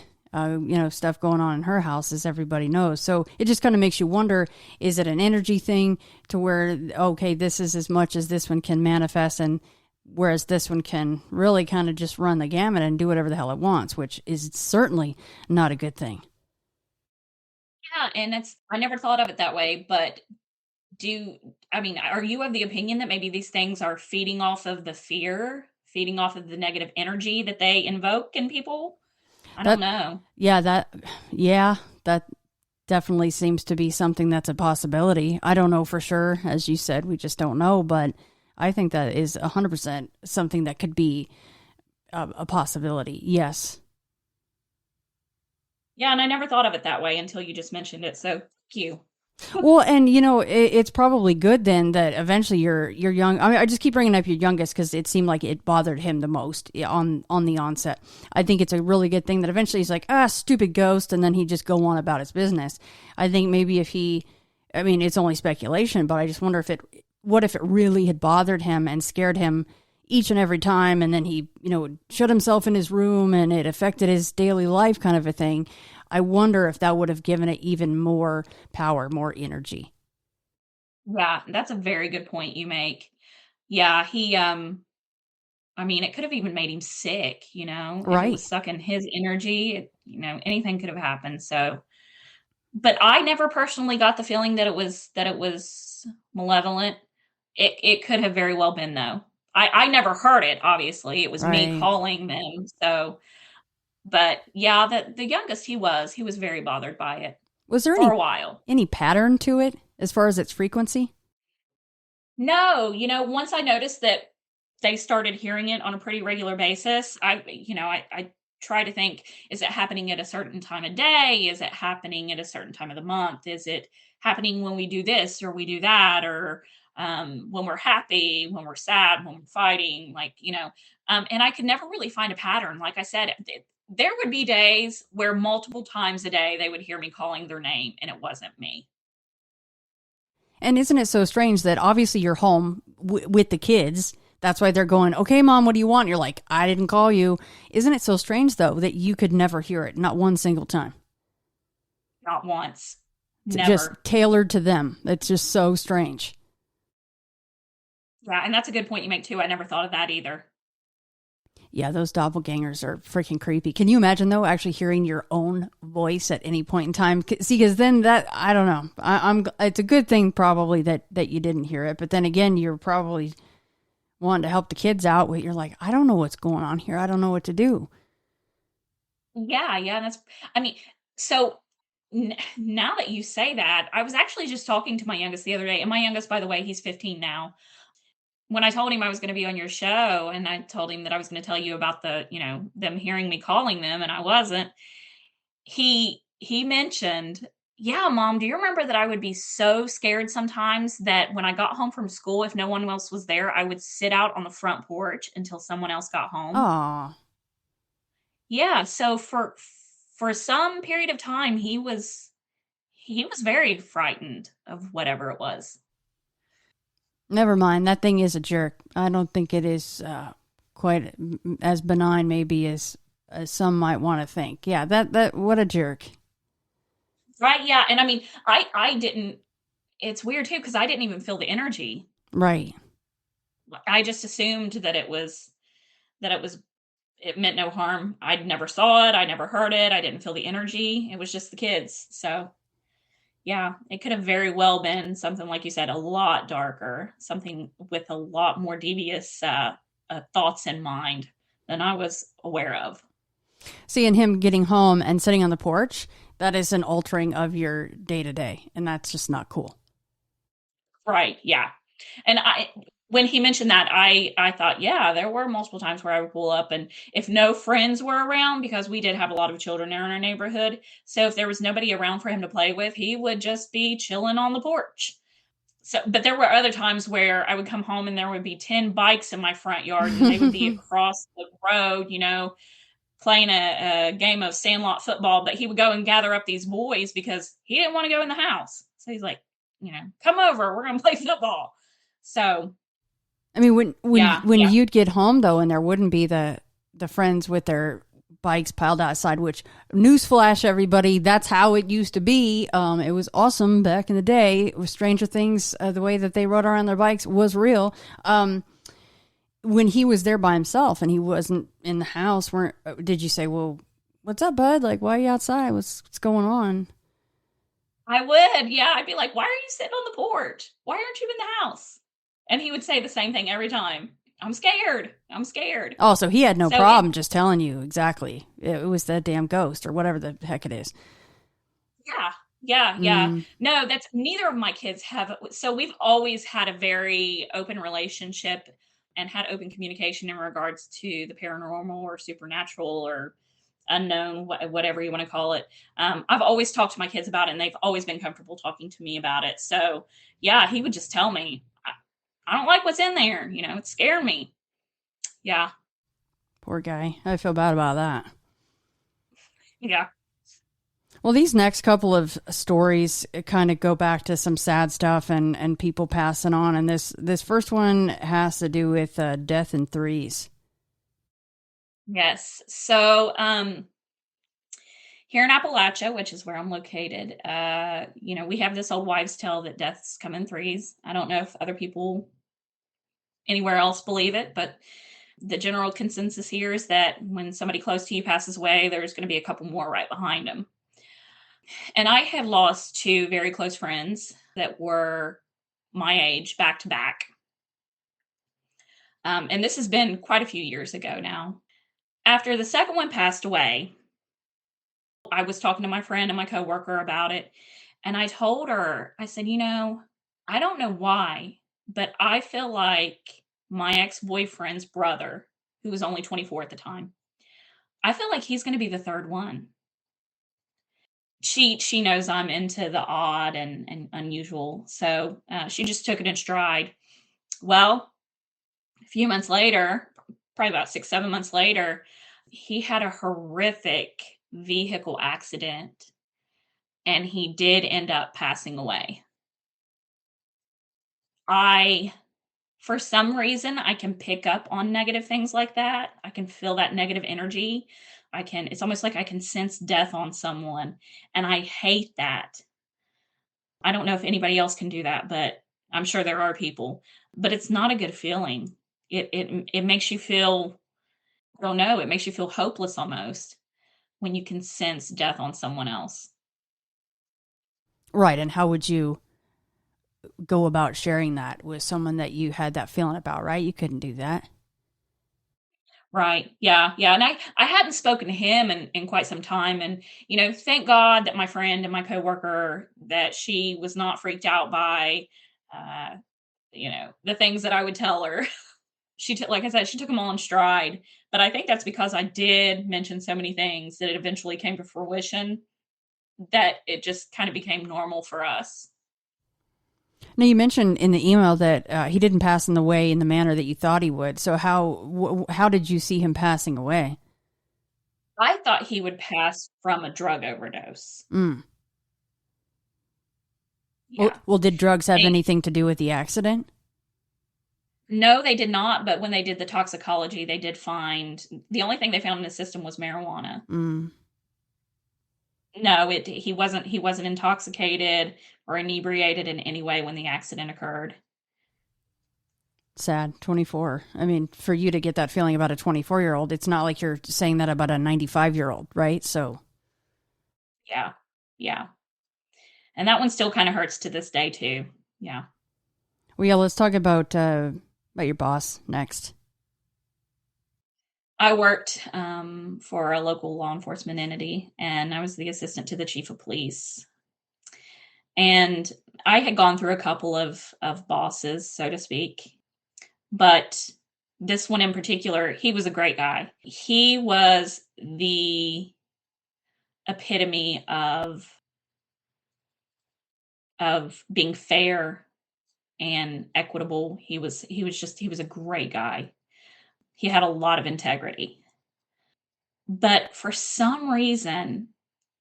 Stuff going on in her house, as everybody knows. So it just kind of makes you wonder, is it an energy thing to where, okay, this is as much as this one can manifest, and whereas this one can really kind of just run the gamut and do whatever the hell it wants, which is certainly not a good thing. Yeah, and I never thought of it that way, but are you of the opinion that maybe these things are feeding off of the fear, feeding off of the negative energy that they invoke in people? I don't know. Yeah, that definitely seems to be something that's a possibility. I don't know for sure. As you said, we just don't know, but I think that is 100% something that could be a possibility. Yes. Yeah, and I never thought of it that way until you just mentioned it. So, thank you. Well, and it's probably good then that eventually you're young. I mean, I just keep bringing up your youngest because it seemed like it bothered him the most on the onset. I think it's a really good thing that eventually he's like, stupid ghost, and then he just go on about his business. I think maybe it's only speculation, but I just wonder what if it really had bothered him and scared him each and every time, and then he, shut himself in his room and it affected his daily life, kind of a thing. I wonder if that would have given it even more power, more energy. Yeah, that's a very good point you make. Yeah, he it could have even made him sick, if it was Right. sucking his energy, anything could have happened. So, but I never personally got the feeling that it was malevolent. It could have very well been, though. I never heard it, obviously. It was me Right. calling them. So, but yeah, the youngest, he was very bothered by it Was there for a while. any pattern to it as far as its frequency? No, once I noticed that they started hearing it on a pretty regular basis, I try to think, is it happening at a certain time of day? Is it happening at a certain time of the month? Is it happening when we do this or we do that, or when we're happy, when we're sad, when we're fighting, and I could never really find a pattern. Like I said, there would be days where multiple times a day they would hear me calling their name and it wasn't me. And isn't it so strange that obviously you're home with the kids? That's why they're going, okay, Mom, what do you want? You're like, I didn't call you. Isn't it so strange, though, that you could never hear it? Not one single time. Not once. It's Never. just tailored to them. It's just so strange. Yeah, and that's a good point you make, too. I never thought of that either. Yeah, those doppelgangers are freaking creepy. Can you imagine, though, actually hearing your own voice at any point in time? See, because then I don't know. It's a good thing probably that you didn't hear it. But then again, you're probably wanting to help the kids out. But you're like, I don't know what's going on here. I don't know what to do. Yeah. So now that you say that, I was actually just talking to my youngest the other day. And my youngest, by the way, he's 15 now. When I told him I was going to be on your show, and I told him that I was going to tell you about them hearing me calling them, and I wasn't, he mentioned, yeah, Mom, do you remember that I would be so scared sometimes that when I got home from school, if no one else was there, I would sit out on the front porch until someone else got home? Aw. Yeah. So for some period of time, he was very frightened of whatever it was. Never mind. That thing is a jerk. I don't think it is quite as benign, maybe, as some might want to think. Yeah, that what a jerk. Right. Yeah. And I didn't, it's weird too, because I didn't even feel the energy. Right. I just assumed that it meant no harm. I never saw it. I never heard it. I didn't feel the energy. It was just the kids. So yeah, it could have very well been something, like you said, a lot darker, something with a lot more devious thoughts in mind than I was aware of. Seeing him getting home and sitting on the porch, that is an altering of your day to day. And that's just not cool. Right. Yeah. And when he mentioned that, I thought, yeah, there were multiple times where I would pull up, and if no friends were around, because we did have a lot of children there in our neighborhood. So if there was nobody around for him to play with, he would just be chilling on the porch. So, but there were other times where I would come home and there would be 10 bikes in my front yard, and they would be across the road, playing a game of sandlot football, but he would go and gather up these boys because he didn't want to go in the house. So he's like, come over, we're going to play football. So, I mean, when you'd get home though, and there wouldn't be the friends with their bikes piled outside, which, newsflash, everybody, that's how it used to be. It was awesome back in the day. It was Stranger Things. The way that they rode around their bikes was real. When he was there by himself and he wasn't in the house, did you say, well, what's up, bud? Like, why are you outside? What's going on? I would. Yeah. I'd be like, why are you sitting on the porch? Why aren't you in the house? And he would say the same thing every time. I'm scared. Oh, so he had no problem just telling you exactly. It was that damn ghost or whatever the heck it is. Yeah. No, that's neither of my kids have. So we've always had a very open relationship and had open communication in regards to the paranormal or supernatural or unknown, whatever you want to call it. I've always talked to my kids about it, and they've always been comfortable talking to me about it. So yeah, he would just tell me, I don't like what's in there. It scared me. Yeah. Poor guy. I feel bad about that. Yeah. Well, these next couple of stories kind of go back to some sad stuff and people passing on. And this first one has to do with death in threes. Yes. So here in Appalachia, which is where I'm located, we have this old wives' tale that deaths come in threes. I don't know if other people anywhere else believe it, but the general consensus here is that when somebody close to you passes away, there's going to be a couple more right behind them. And I have lost two very close friends that were my age back to back. And this has been quite a few years ago now. After the second one passed away, I was talking to my friend and my coworker about it. And I told her, I said, I don't know why, but I feel like my ex-boyfriend's brother, who was only 24 at the time, I feel like he's going to be the third one. She knows I'm into the odd and unusual. So she just took it in stride. Well, a few months later, probably about 6-7 months later, he had a horrific vehicle accident, and he did end up passing away. For some reason, I can pick up on negative things like that. I can feel that negative energy. It's almost like I can sense death on someone, and I hate that. I don't know if anybody else can do that, but I'm sure there are people. But it's not a good feeling. It makes you feel, I don't know, it makes you feel hopeless almost when you can sense death on someone else. Right, and how would you go about sharing that with someone that you had that feeling about, right? You couldn't do that. Right. Yeah. And I hadn't spoken to him in quite some time. And, thank God that my friend and my coworker, that she was not freaked out by, the things that I would tell her. Like I said, she took them all in stride. But I think that's because I did mention so many things that it eventually came to fruition, that it just kind of became normal for us. Now, you mentioned in the email that he didn't pass in the way in the manner that you thought he would. So how did you see him passing away? I thought he would pass from a drug overdose. Mm. Yeah. Well, did drugs have anything to do with the accident? No, they did not. But when they did the toxicology, they did find, the only thing they found in his system was marijuana. Mm. No, he wasn't intoxicated or inebriated in any way when the accident occurred. Sad. 24. I mean, for you to get that feeling about a 24-year-old, it's not like you're saying that about a 95-year-old, right? So. Yeah. And that one still kind of hurts to this day too. Yeah. Well, yeah, let's talk about your boss next. I worked for a local law enforcement entity, and I was the assistant to the chief of police. And I had gone through a couple of bosses, so to speak, but this one in particular, he was a great guy. He was the epitome of being fair and equitable. He was a great guy. He had a lot of integrity. But for some reason,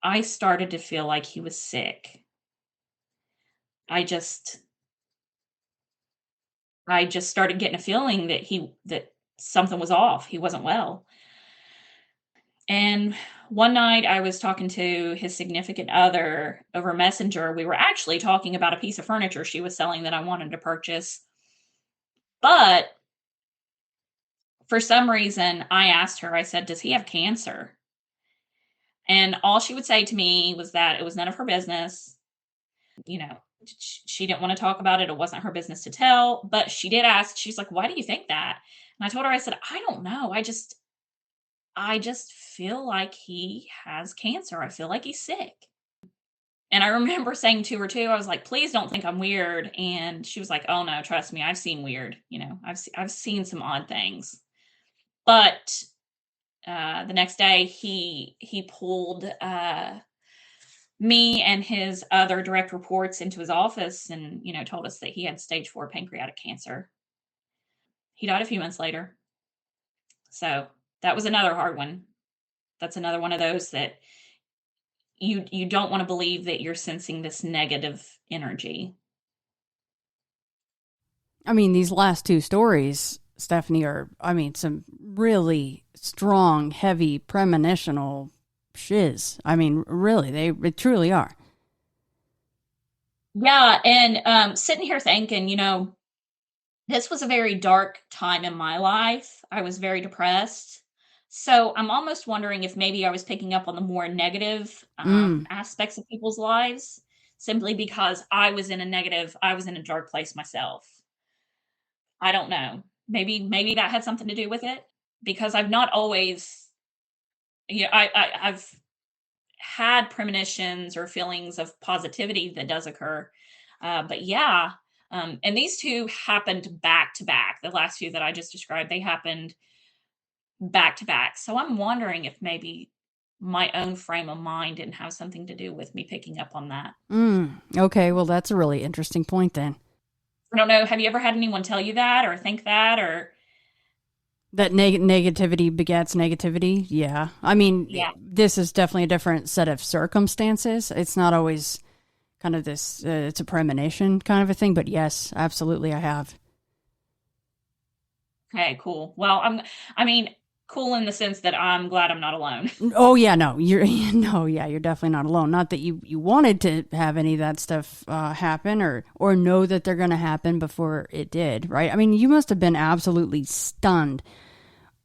I started to feel like he was sick. I just started getting a feeling that something was off. He wasn't well. And one night I was talking to his significant other over Messenger. We were actually talking about a piece of furniture she was selling that I wanted to purchase. But for some reason, I asked her, I said, "Does he have cancer?" And all she would say to me was that it was none of her business. You know, she didn't want to talk about it. It wasn't her business to tell. But she did ask, she's like, "Why do you think that?" And I told her, I said, "I don't know. I just feel like he has cancer. I feel like he's sick." And I remember saying to her too, I was like, "Please don't think I'm weird." And she was like, "Oh no, trust me. I've seen weird, I've seen some odd things." But the next day he pulled me and his other direct reports into his office and, told us that he had stage 4 pancreatic cancer. He died a few months later. So that was another hard one. That's another one of those that you don't want to believe that you're sensing this negative energy. I mean, these last two stories, Stephanie, are, some really strong, heavy, premonitional shiz. I mean, really, they truly are. Yeah, and sitting here thinking, this was a very dark time in my life. I was very depressed. So I'm almost wondering if maybe I was picking up on the more negative aspects of people's lives, simply because I was in a dark place myself. I don't know. Maybe that had something to do with it, because I've not always, I've had premonitions or feelings of positivity that does occur. But yeah, and these two happened back to back. The last few that I just described, they happened back to back. So I'm wondering if maybe my own frame of mind didn't have something to do with me picking up on that. Okay, well, that's a really interesting point then. I don't know. Have you ever had anyone tell you that or think that, or that negativity begets negativity? Yeah. I mean, yeah. This is definitely a different set of circumstances. It's not always kind of this, it's a premonition kind of a thing, but yes, absolutely I have. Okay, cool. Well, cool in the sense that I'm glad I'm not alone. Oh yeah, no, you're definitely not alone. Not that you wanted to have any of that stuff happen or know that they're going to happen before it did, right? I mean, you must have been absolutely stunned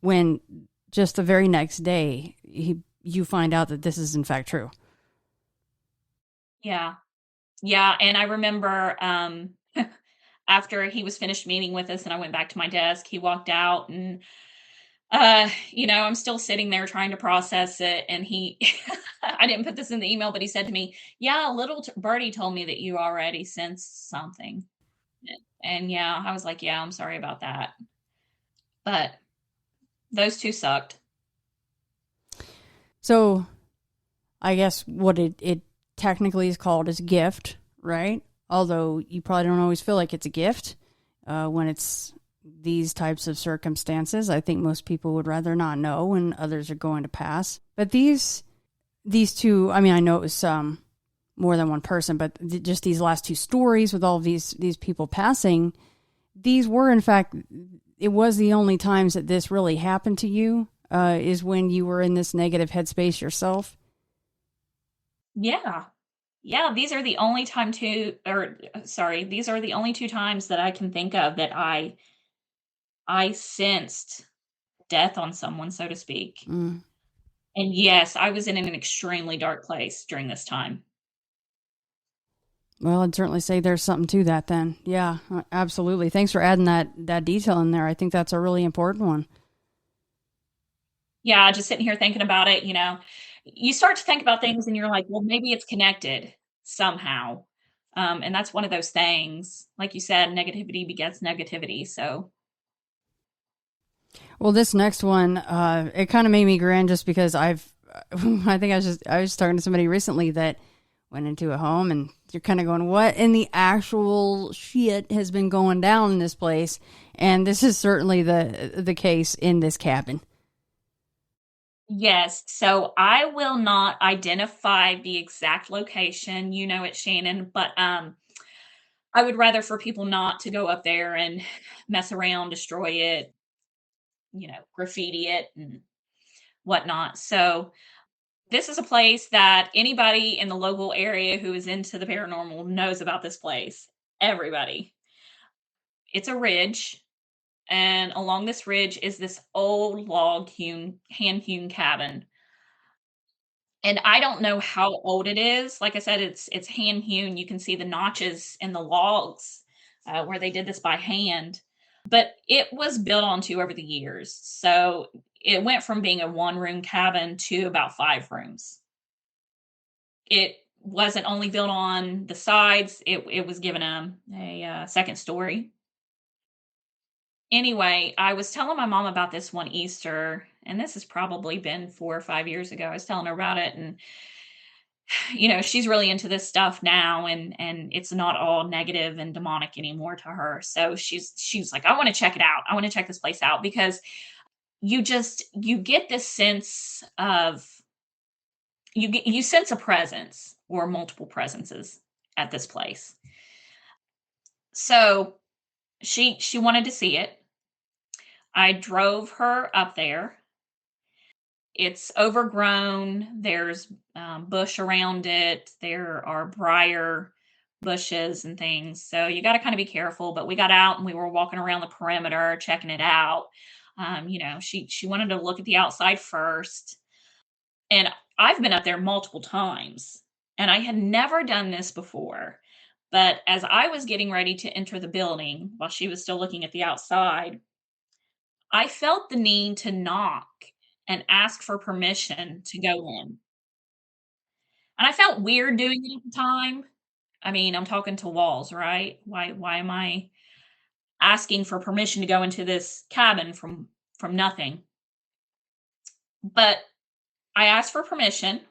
when just the very next day you find out that this is in fact true. Yeah, and I remember after he was finished meeting with us and I went back to my desk, he walked out and I'm still sitting there trying to process it. And he, I didn't put this in the email, but he said to me, "Yeah, little birdie told me that you already sensed something." And yeah, I was like, "Yeah, I'm sorry about that." But those two sucked. So I guess what it technically is called is a gift, right? Although you probably don't always feel like it's a gift when it's these types of circumstances. I think most people would rather not know when others are going to pass. But these two, I know it was more than one person, but just these last two stories with all of these people passing, these were, in fact, it was the only times that this really happened to you, is when you were in this negative headspace yourself. Yeah. Yeah, these are the only these are the only two times that I can think of that I sensed death on someone, so to speak. And yes, I was in an extremely dark place during this time. Well, I'd certainly say there's something to that then. Yeah, absolutely. Thanks for adding that detail in there. I think that's a really important one. Yeah, just sitting here thinking about it, you start to think about things and you're like, well, maybe it's connected somehow. And that's one of those things. Like you said, negativity begets negativity. So, Well, this next one, it kind of made me grin just because I think I was talking to somebody recently that went into a home and you're kind of going, what in the actual shit has been going down in this place? And this is certainly the case in this cabin. yes. So I will not identify the exact location. You know it, Shannon, but I would rather for people not to go up there and mess around, destroy it, graffiti it and whatnot. So this is a place that anybody in the local area who is into the paranormal knows about this place. Everybody. It's a ridge, and along this ridge is this old log hand hewn cabin. And I don't know how old it is. Like I said, it's hand hewn. You can see the notches in the logs where they did this by hand. But it was built onto over the years. So it went from being a one-room cabin to about 5 rooms. It wasn't only built on the sides, it was given a second story. Anyway, I was telling my mom about this one Easter, and this has probably been 4 or 5 years ago. I was telling her about it, and she's really into this stuff now, and it's not all negative and demonic anymore to her. So she's like, I want to check it out. I want to check this place out because you get this sense of you sense a presence or multiple presences at this place. So she wanted to see it. I drove her up there. It's overgrown. There's bush around it. There are briar bushes and things. So you got to kind of be careful. But we got out and we were walking around the perimeter, checking it out. She wanted to look at the outside first. And I've been up there multiple times. And I had never done this before. But as I was getting ready to enter the building while she was still looking at the outside, I felt the need to knock and ask for permission to go in. And I felt weird doing it at the time. I mean, I'm talking to walls, right? Why am I asking for permission to go into this cabin from nothing? But I asked for permission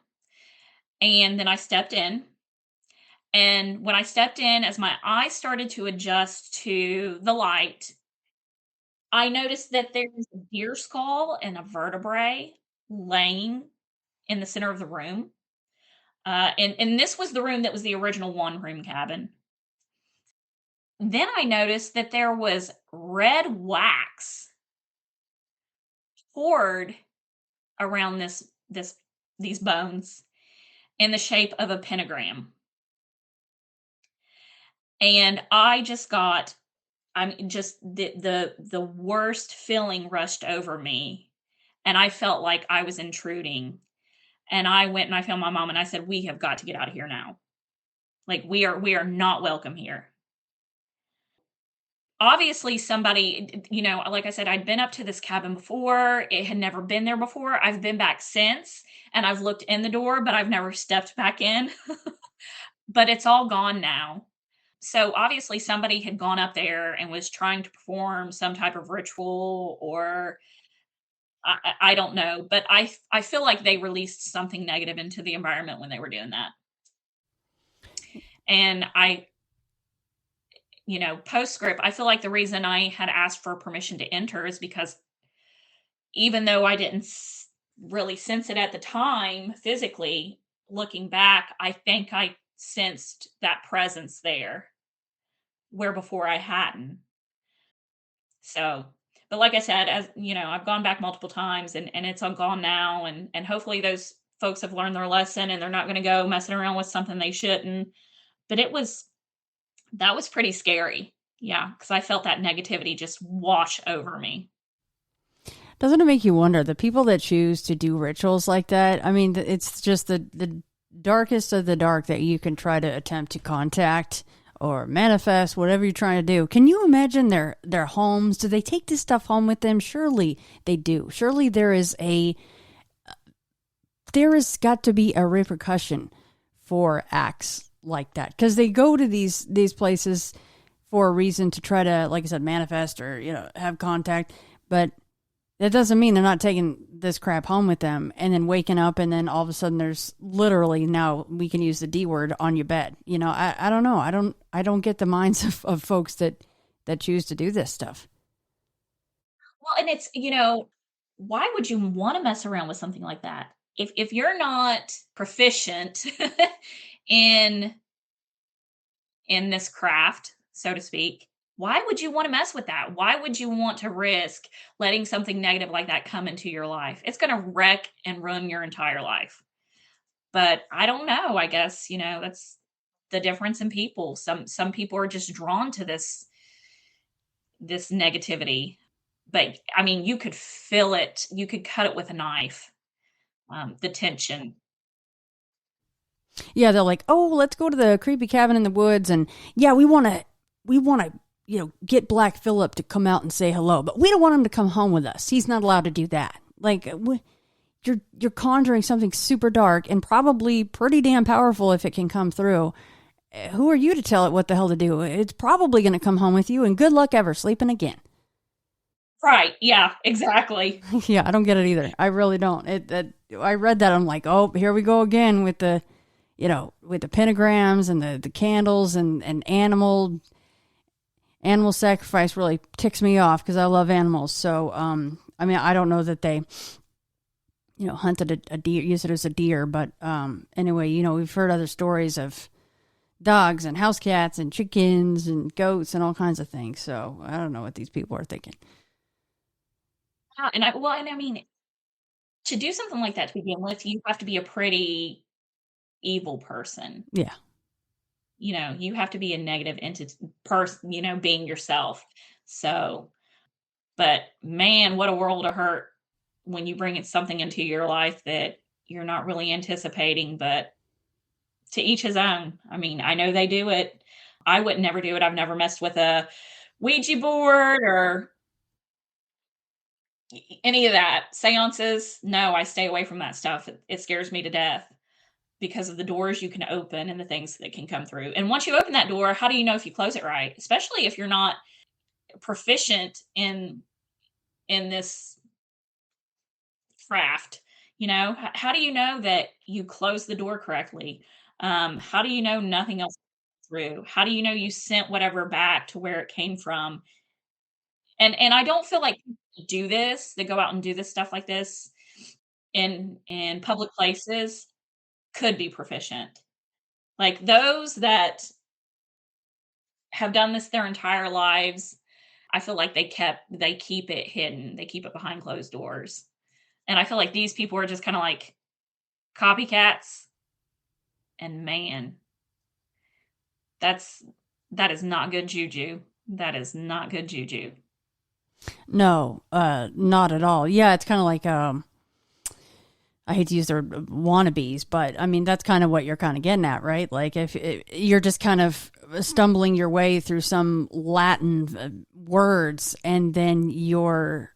and then I stepped in. And when I stepped in, as my eyes started to adjust to the light, I noticed that there was a deer skull and a vertebrae laying in the center of the room. And this was the room that was the original one-room cabin. Then I noticed that there was red wax poured around these bones in the shape of a pentagram. And I just got, just the worst feeling rushed over me. And I felt like I was intruding. And I went and I found my mom and I said, we have got to get out of here now. Like we are not welcome here. Obviously somebody, like I said, I'd been up to this cabin before. It had never been there before. I've been back since and I've looked in the door, but I've never stepped back in. But it's all gone now. So obviously somebody had gone up there and was trying to perform some type of ritual or I don't know, but I feel like they released something negative into the environment when they were doing that. And postscript, I feel like the reason I had asked for permission to enter is because even though I didn't really sense it at the time physically, looking back, I think I sensed that presence there where before I hadn't. So, but like I said, as I've gone back multiple times and it's all gone now. And hopefully those folks have learned their lesson and they're not going to go messing around with something they shouldn't. But that was pretty scary. Yeah. Cause I felt that negativity just wash over me. Doesn't it make you wonder, the people that choose to do rituals like that? I mean, it's just the darkest of the dark that you can try to attempt to contact or manifest, whatever you're trying to do. Can you imagine their homes? Do they take this stuff home with them? Surely they do. Surely there has got to be a repercussion for acts like that, because they go to these places for a reason, to try to, like I said, manifest or have contact, but that doesn't mean they're not taking this crap home with them and then waking up and then all of a sudden there's literally, now we can use the D word, on your bed. I don't know. I don't get the minds of folks that choose to do this stuff. Well, and it's, why would you want to mess around with something like that? If you're not proficient in this craft, so to speak, why would you want to mess with that? Why would you want to risk letting something negative like that come into your life? It's going to wreck and ruin your entire life. But I don't know. I guess, that's the difference in people. Some people are just drawn to this negativity. But I mean, you could feel it. You could cut it with a knife. The tension. Yeah, they're like, oh, let's go to the creepy cabin in the woods, and yeah, we want to, get Black Phillip to come out and say hello, but we don't want him to come home with us. He's not allowed to do that. Like, you're conjuring something super dark and probably pretty damn powerful if it can come through. Who are you to tell it what the hell to do? It's probably going to come home with you, and good luck ever sleeping again. Right. Yeah, exactly. Yeah, I don't get it either. I really don't. I read that. I'm like, oh, here we go again with the, with the pentagrams and the candles and animal sacrifice really ticks me off because I love animals. So, I mean, I don't know that they, hunted a deer, use it as a deer. But anyway, we've heard other stories of dogs and house cats and chickens and goats and all kinds of things. So I don't know what these people are thinking. And I mean, to do something like that to begin with, you have to be a pretty evil person. Yeah. You have to be a negative entity person, being yourself. So, but man, what a world of hurt when you bring something into your life that you're not really anticipating, but to each his own. I mean, I know they do it. I would never do it. I've never messed with a Ouija board or any of that. Seances, no, I stay away from that stuff. It scares me to death because of the doors you can open and the things that can come through. And once you open that door, how do you know if you close it right? Especially if you're not proficient in this craft. How do you know that you close the door correctly? How do you know nothing else through? How do you know you sent whatever back to where it came from? And I don't feel like people do this. They go out and do this stuff like this in public places could be proficient. Like those that have done this their entire lives, I feel like they keep it hidden. They keep it behind closed doors. And I feel like these people are just kind of like copycats. And man, that is not good juju. That is not good juju. No, not at all. Yeah, it's kind of like, I hate to use the word wannabes, but I mean, that's kind of what you're kind of getting at, right? Like if you're just kind of stumbling your way through some Latin words and then you're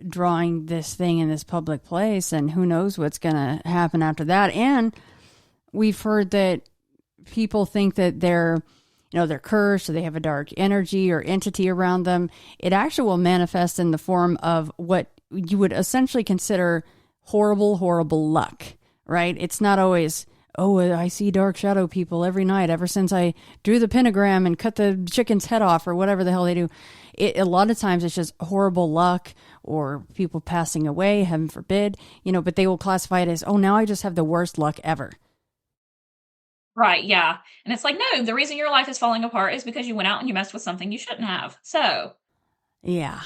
drawing this thing in this public place and who knows what's going to happen after that. And we've heard that people think that they're cursed or they have a dark energy or entity around them. It actually will manifest in the form of what you would essentially consider horrible luck, right? It's not always, oh, I see dark shadow people every night ever since I drew the pentagram and cut the chicken's head off or whatever the hell they do. A lot of times it's just horrible luck or people passing away, heaven forbid, but they will classify it as, oh, now I just have the worst luck ever. Right, yeah. And it's like, no, the reason your life is falling apart is because you went out and you messed with something you shouldn't have. So. Yeah,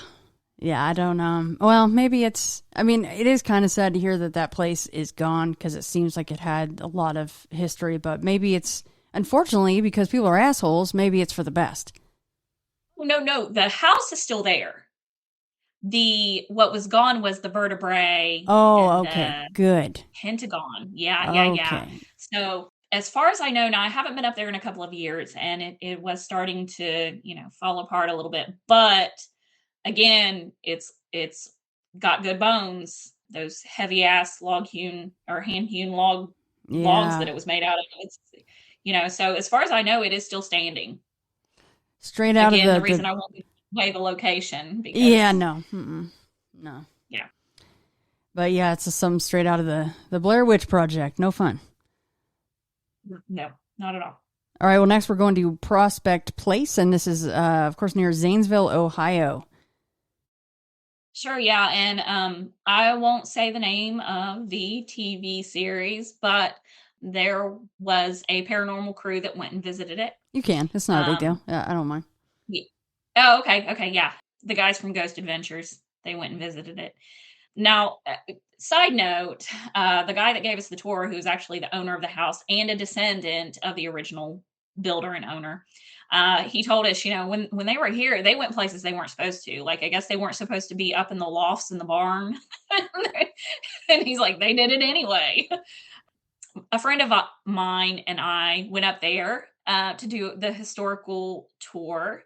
I don't, well, maybe it is kind of sad to hear that place is gone because it seems like it had a lot of history, but maybe it's, unfortunately, because people are assholes, maybe it's for the best. No, the house is still there. What was gone was the vertebrae. Oh, okay, good. Pentagon. Yeah. So as far as I know now, I haven't been up there in a couple of years, and it was starting to, fall apart a little bit. But again, it's got good bones. Those heavy ass log hewn or hand hewn logs Yeah. that it was made out of. So as far as I know, it is still standing. Straight out of Again, the the reason I won't give away the location yeah, because no. Mm-mm. No. yeah. But yeah, it's some straight out of the Blair Witch Project. No fun. No, not at all. All right, well, next we're going to Prospect Place, and this is, of course, near Zanesville, Ohio. Sure, yeah, and I won't say the name of the TV series, but there was a paranormal crew that went and visited it. You can. It's not a big deal. Um, Yeah, I don't mind. yeah. Oh, okay, yeah. The guys from Ghost Adventures, they went and visited it. Now, side note, the guy that gave us the tour, who's actually the owner of the house and a descendant of the original builder and owner, he told us, when they were here, they went places they weren't supposed to. Like, I guess they weren't supposed to be up in the lofts in the barn. And he's like, they did it anyway. A friend of mine and I went up there to do the historical tour.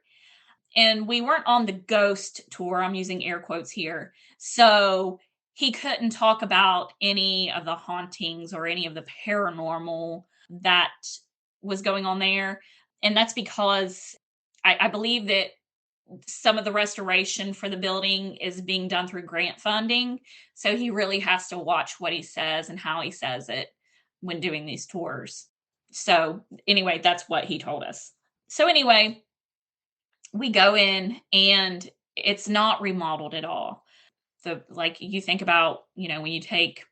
And we weren't on the ghost tour. I'm using air quotes here. So he couldn't talk about any of the hauntings or any of the paranormal that was going on there. And that's because I believe that some of the restoration for the building is being done through grant funding. So he really has to watch what he says and how he says it when doing these tours. So anyway, that's what he told us. So anyway, we go in and it's not remodeled at all. Like you think about, when you take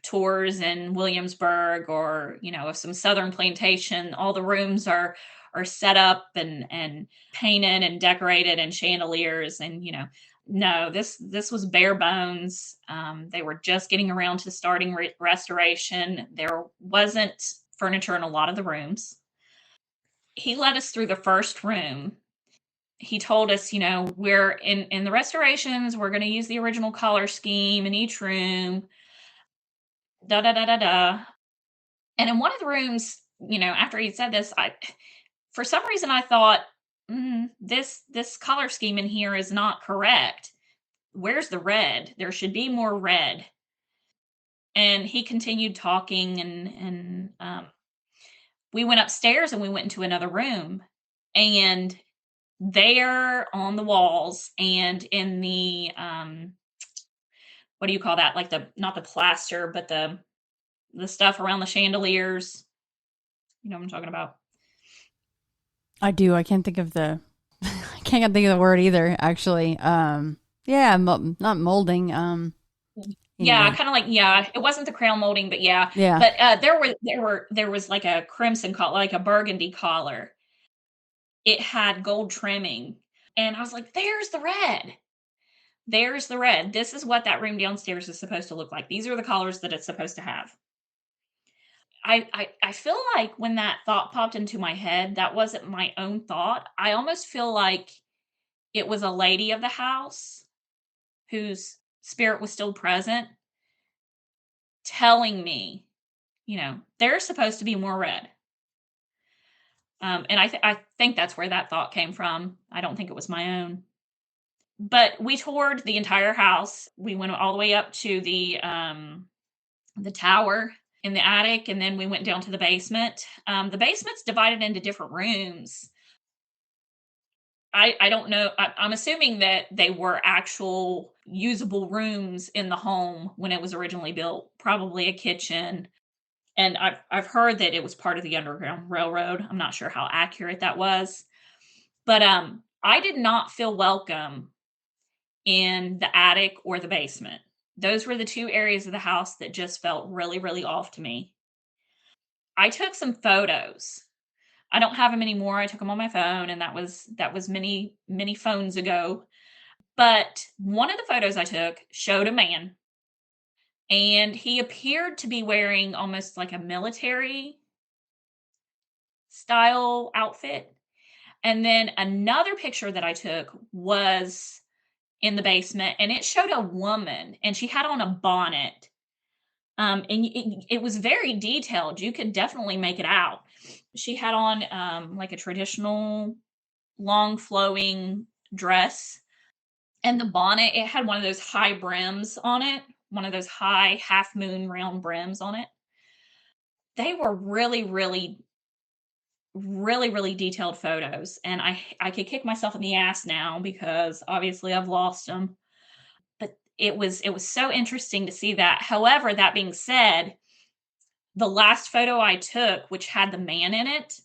tours in Williamsburg or, of some southern plantation, all the rooms are set up and painted and decorated and chandeliers and, no, this was bare bones. They were just getting around to starting restoration. There wasn't furniture in a lot of the rooms. He led us through the first room. He told us, we're in the restorations, we're going to use the original color scheme in each room, da da da da da. And in one of the rooms, after he said this, for some reason I thought, this color scheme in here is not correct. Where's the red? There should be more red. And he continued talking, and we went upstairs and we went into another room, and there on the walls and in the what do you call that, like not the plaster but the stuff around the chandeliers, you know what I'm talking about? I do. I can't think of the I can't think of the word either, actually. Yeah, not molding. Yeah, Anyway. kind of like, yeah, it wasn't the crown molding, but yeah. Yeah. But there was like a crimson collar, like a burgundy collar. It had gold trimming. And I was like, there's the red. There's the red. This is what that room downstairs is supposed to look like. These are the colors that it's supposed to have. I feel like when that thought popped into my head, that wasn't my own thought. I almost feel like it was a lady of the house whose spirit was still present telling me, there's supposed to be more red. And I think that's where that thought came from. I don't think it was my own. But we toured the entire house. We went all the way up to the tower in the attic, and then we went down to the basement. The basement's divided into different rooms. I don't know. I'm assuming that they were actual usable rooms in the home when it was originally built, probably a kitchen. And I've heard that it was part of the Underground Railroad. I'm not sure how accurate that was. But I did not feel welcome in the attic or the basement. Those were the two areas of the house that just felt really, really off to me. I took some photos. I don't have them anymore. I took them on my phone, and that was many, many phones ago. But one of the photos I took showed a man, and he appeared to be wearing almost like a military style outfit. And then another picture that I took was in the basement, and it showed a woman, and she had on a bonnet. And it was very detailed. You could definitely make it out. She had on like a traditional long flowing dress, and the bonnet, it had one of those high brims on it, one of those high half moon round brims on it. They were really, really, really, really detailed photos. And I could kick myself in the ass now because obviously I've lost them. But it was so interesting to see that. However, that being said, the last photo I took, which had the man in it,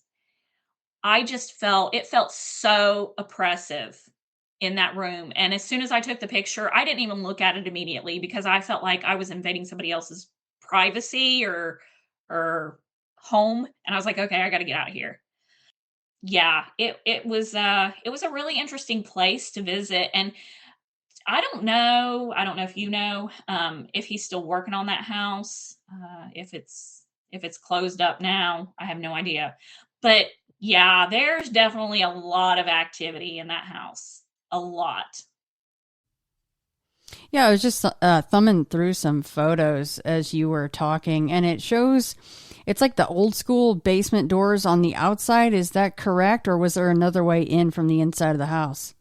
it felt so oppressive in that room. And as soon as I took the picture, I didn't even look at it immediately because I felt like I was invading somebody else's privacy or home. And I was like, okay, I got to get out of here. Yeah, it was a really interesting place to visit. And I don't know if you know, if he's still working on that house, if it's closed up now. I have no idea. But yeah, there's definitely a lot of activity in that house. A lot. Yeah, I was just thumbing through some photos as you were talking, and it shows it's like the old school basement doors on the outside. Is that correct, or was there another way in from the inside of the house?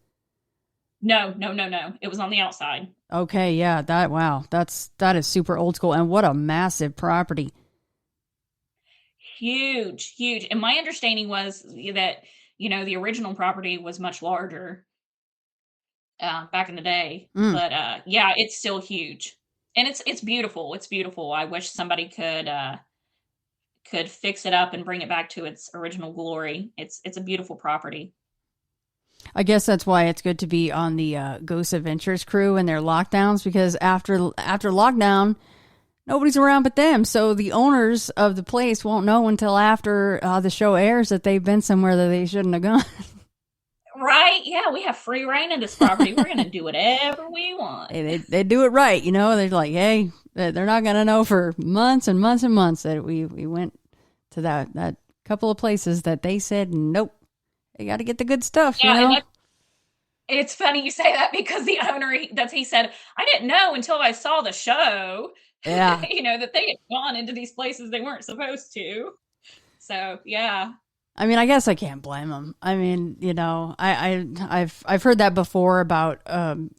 No, no, no, no. It was on the outside. Okay, yeah, that is super old school, and what a massive property. Huge, huge. And my understanding was that, the original property was much larger back in the day. Mm. But yeah, it's still huge. And it's beautiful. It's beautiful. I wish somebody could fix it up and bring it back to its original glory. It's a beautiful property. I guess that's why it's good to be on the Ghost Adventures crew and their lockdowns, because after lockdown, nobody's around but them. So the owners of the place won't know until after the show airs that they've been somewhere that they shouldn't have gone. Right? Yeah, we have free reign in this property. We're going to do whatever we want. They do it right, They're like, hey, they're not going to know for months and months and months that we went to that couple of places that they said nope. You got to get the good stuff, And it's funny you say that because the owner, he said, I didn't know until I saw the show, Yeah. that they had gone into these places they weren't supposed to. So, yeah. I mean, I guess I can't blame them. I mean, I've heard that before about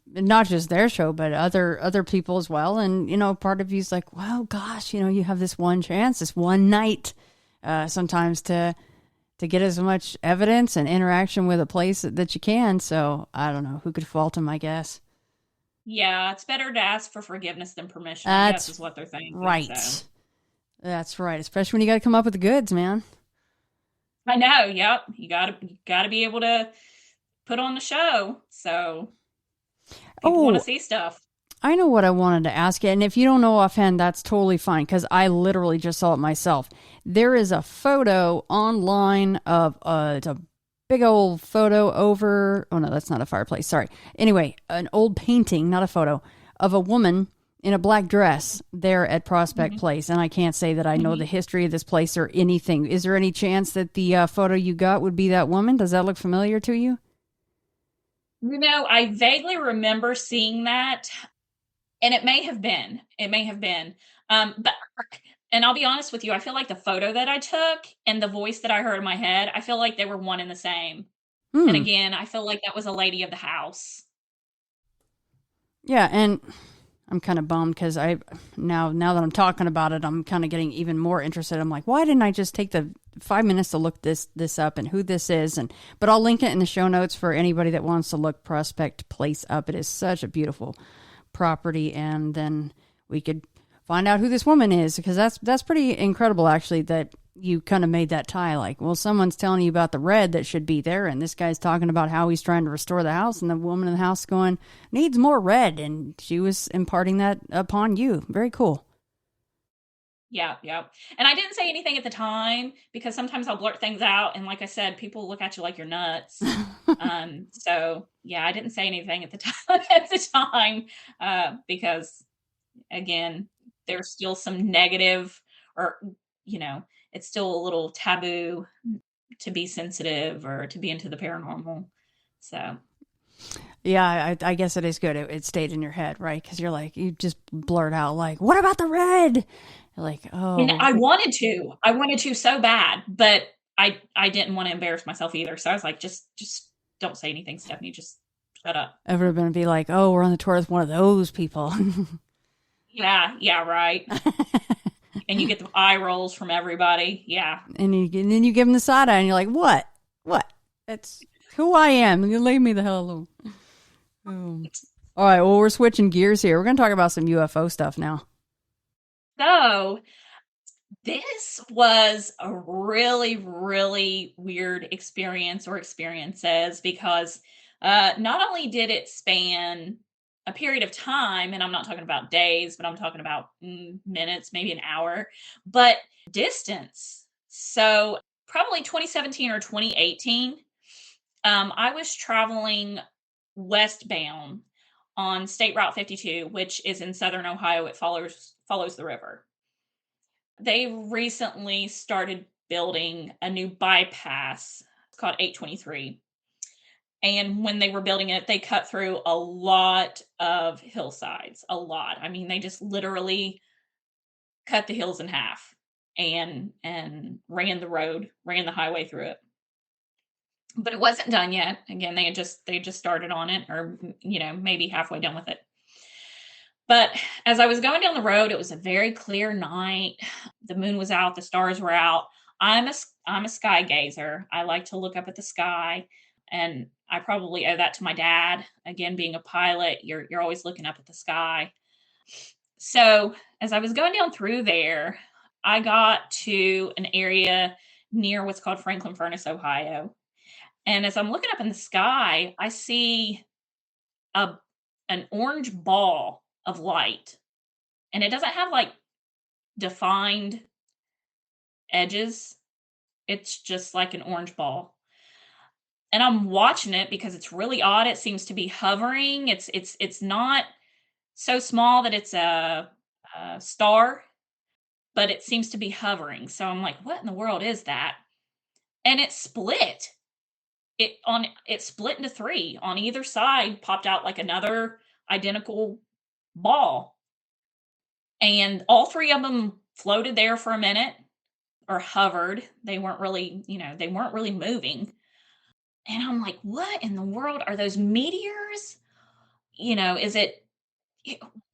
not just their show, but other people as well. And, part of you's like, well, gosh, you have this one chance, this one night sometimes to get as much evidence and interaction with a place that you can. So I don't know who could fault them, I guess. Yeah, it's better to ask for forgiveness than permission, I guess is what they're thinking. Right. So. That's right. Especially when you got to come up with the goods, man. I know. Yep. You gotta be able to put on the show. So people want to see stuff. I know what I wanted to ask you, and if you don't know offhand, that's totally fine, because I literally just saw it myself. There is a photo online of, it's a big old photo over, oh no, that's not a fireplace, sorry. Anyway, an old painting, not a photo, of a woman in a black dress there at Prospect Place, and I can't say that I know the history of this place or anything. Is there any chance that the photo you got would be that woman? Does that look familiar to you? I vaguely remember seeing that. And it may have been. But, and I'll be honest with you, I feel like the photo that I took and the voice that I heard in my head, I feel like they were one and the same. And again, I feel like that was a lady of the house. Yeah, and I'm kind of bummed because now that I'm talking about it, I'm kind of getting even more interested. I'm like, why didn't I just take the 5 minutes to look this up and who this is? But I'll link it in the show notes for anybody that wants to look Prospect Place up. It is such a beautiful property, and then we could find out who this woman is, because that's pretty incredible, actually, that you kind of made that tie. Like, well, someone's telling you about the red that should be there, and this guy's talking about how he's trying to restore the house, and the woman in the house going, needs more red, and she was imparting that upon you. Very cool. Yeah. And I didn't say anything at the time because sometimes I'll blurt things out, and like I said, people look at you like you're nuts. So yeah, I didn't say anything at the time, because again, there's still some negative, or it's still a little taboo to be sensitive or to be into the paranormal. So Yeah, I guess it is good. It stayed in your head, right? Because you're like, you just blurt out like, "What about the red?" You're like, And "Oh, I wanted to so bad, but I didn't want to embarrass myself either. So I was like, just don't say anything, Stephanie. Just shut up. ever been to be like, oh, we're on the tour with one of those people." Yeah, right. And you get the eye rolls from everybody. Yeah. And then you give them the side eye, and you're like, "What? What? That's who I am. You leave me the hell alone." All right. Well, we're switching gears here. We're going to talk about some UFO stuff now. So this was a really, really weird experience or experiences because not only did it span a period of time, and I'm not talking about days, but I'm talking about minutes, maybe an hour, but distance. So probably 2017 or 2018, I was traveling westbound on State Route 52, which is in southern Ohio. It follows the river. They recently started building a new bypass. It's called 823. And when they were building it, they cut through a lot of hillsides, a lot. I mean, they just literally cut the hills in half and ran the highway through it. But it wasn't done yet. Again, they just started on it, or maybe halfway done with it. But as I was going down the road, it was a very clear night. The moon was out, the stars were out. I'm a sky gazer. I like to look up at the sky, and I probably owe that to my dad. Again, being a pilot, you're always looking up at the sky. So, as I was going down through there, I got to an area near what's called Franklin Furnace, Ohio. And as I'm looking up in the sky, I see an orange ball of light. And it doesn't have like defined edges. It's just like an orange ball. And I'm watching it because it's really odd. It seems to be hovering. It's not so small that it's a star, but it seems to be hovering. So I'm like, what in the world is that? And it split. It split into three. On either side popped out like another identical ball. And all three of them floated there for a minute or hovered. They weren't really moving. And I'm like, what in the world are those meteors? Is it,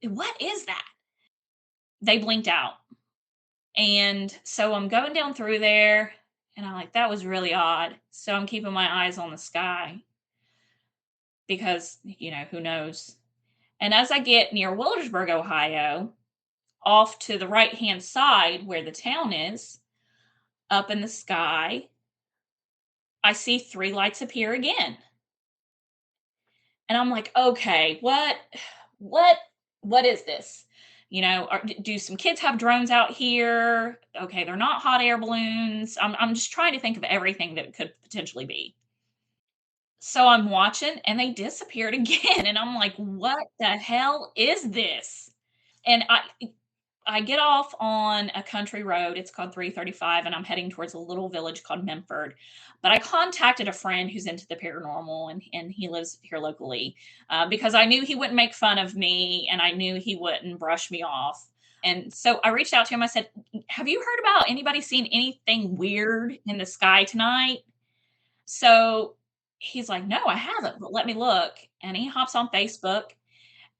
what is that? They blinked out. And so I'm going down through there and I'm like, that was really odd. So I'm keeping my eyes on the sky because, who knows? And as I get near Wildersburg, Ohio, off to the right-hand side where the town is, up in the sky, I see three lights appear again. And I'm like, okay, what is this? Do some kids have drones out here? Okay, they're not hot air balloons. I'm just trying to think of everything that it could potentially be. So I'm watching and they disappeared again. And I'm like, what the hell is this? And I get off on a country road. It's called 335, and I'm heading towards a little village called Memphis. But I contacted a friend who's into the paranormal, and he lives here locally because I knew he wouldn't make fun of me, and I knew he wouldn't brush me off. And so I reached out to him. I said, have you heard about anybody seeing anything weird in the sky tonight? So he's like, no, I haven't, but let me look. And he hops on Facebook,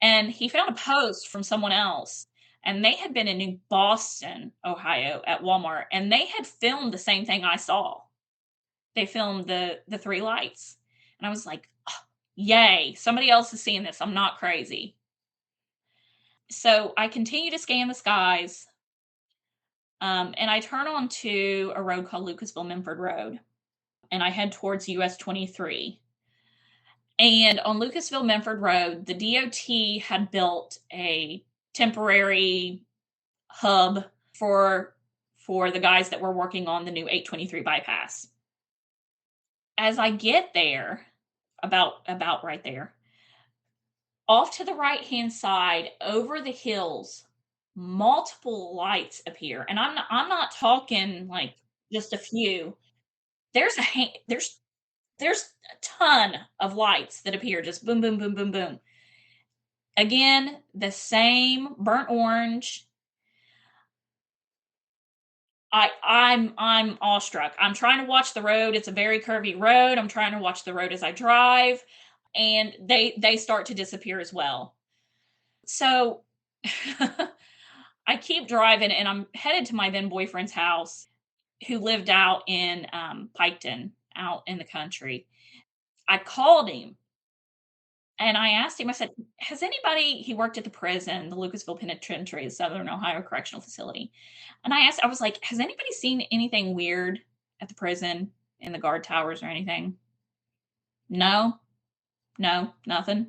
and he found a post from someone else. And they had been in New Boston, Ohio at Walmart, and they had filmed the same thing I saw. They filmed the three lights. And I was like, oh, yay, somebody else is seeing this. I'm not crazy. So I continue to scan the skies. And I turn onto a road called Lucasville-Memphis Road. And I head towards US 23. And on Lucasville-Memphis Road, the DOT had built a temporary hub for the guys that were working on the new 823 bypass. As I get there, about right there, off to the right-hand side, over the hills, multiple lights appear. And I'm not talking like just a few. There's There's a ton of lights that appear, just boom, boom, boom, boom, boom. Again, the same burnt orange. I'm awestruck. I'm trying to watch the road. It's a very curvy road. I'm trying to watch the road as I drive, and they start to disappear as well. So I keep driving, and I'm headed to my then boyfriend's house, who lived out in Piketon, out in the country. I called him and I asked him, I said, has anybody, he worked at the prison, the Lucasville Penitentiary, the Southern Ohio Correctional Facility. And I was like, has anybody seen anything weird at the prison in the guard towers or anything? No, no, nothing.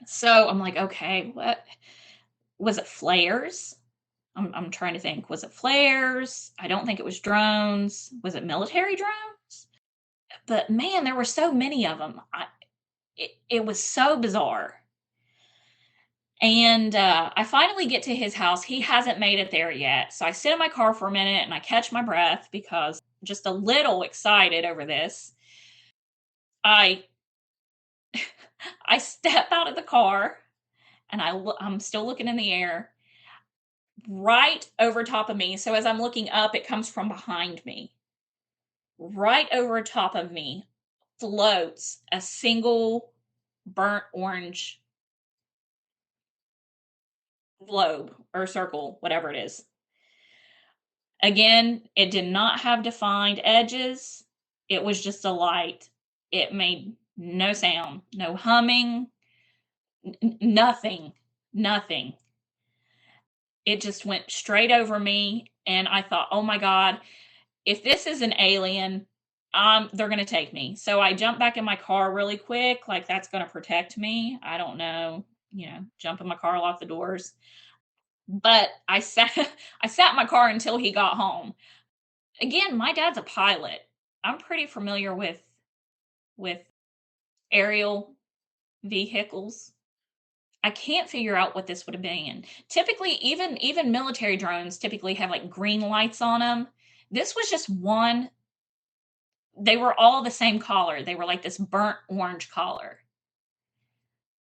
So I'm like, okay, what was it? Flares? I'm trying to think. Was it flares? I don't think it was drones. Was it military drones? But man, there were so many of them. It was so bizarre. And I finally get to his house. He hasn't made it there yet. So I sit in my car for a minute and I catch my breath because I'm just a little excited over this. I I step out of the car and I'm still looking in the air right over top of me. So as I'm looking up, it comes from behind me. Right over top of me floats a single burnt orange globe or circle, whatever it is. Again, it did not have defined edges. It was just a light. It made no sound, no humming, nothing, nothing. It just went straight over me. And I thought, oh my God, if this is an alien, they're going to take me. So I jumped back in my car really quick. Like that's going to protect me. I don't know, jump in my car, lock the doors. But I sat in my car until he got home. Again, my dad's a pilot. I'm pretty familiar with aerial vehicles. I can't figure out what this would have been. Typically, even military drones typically have like green lights on them. This was just one. They were all the same color. They were like this burnt orange color.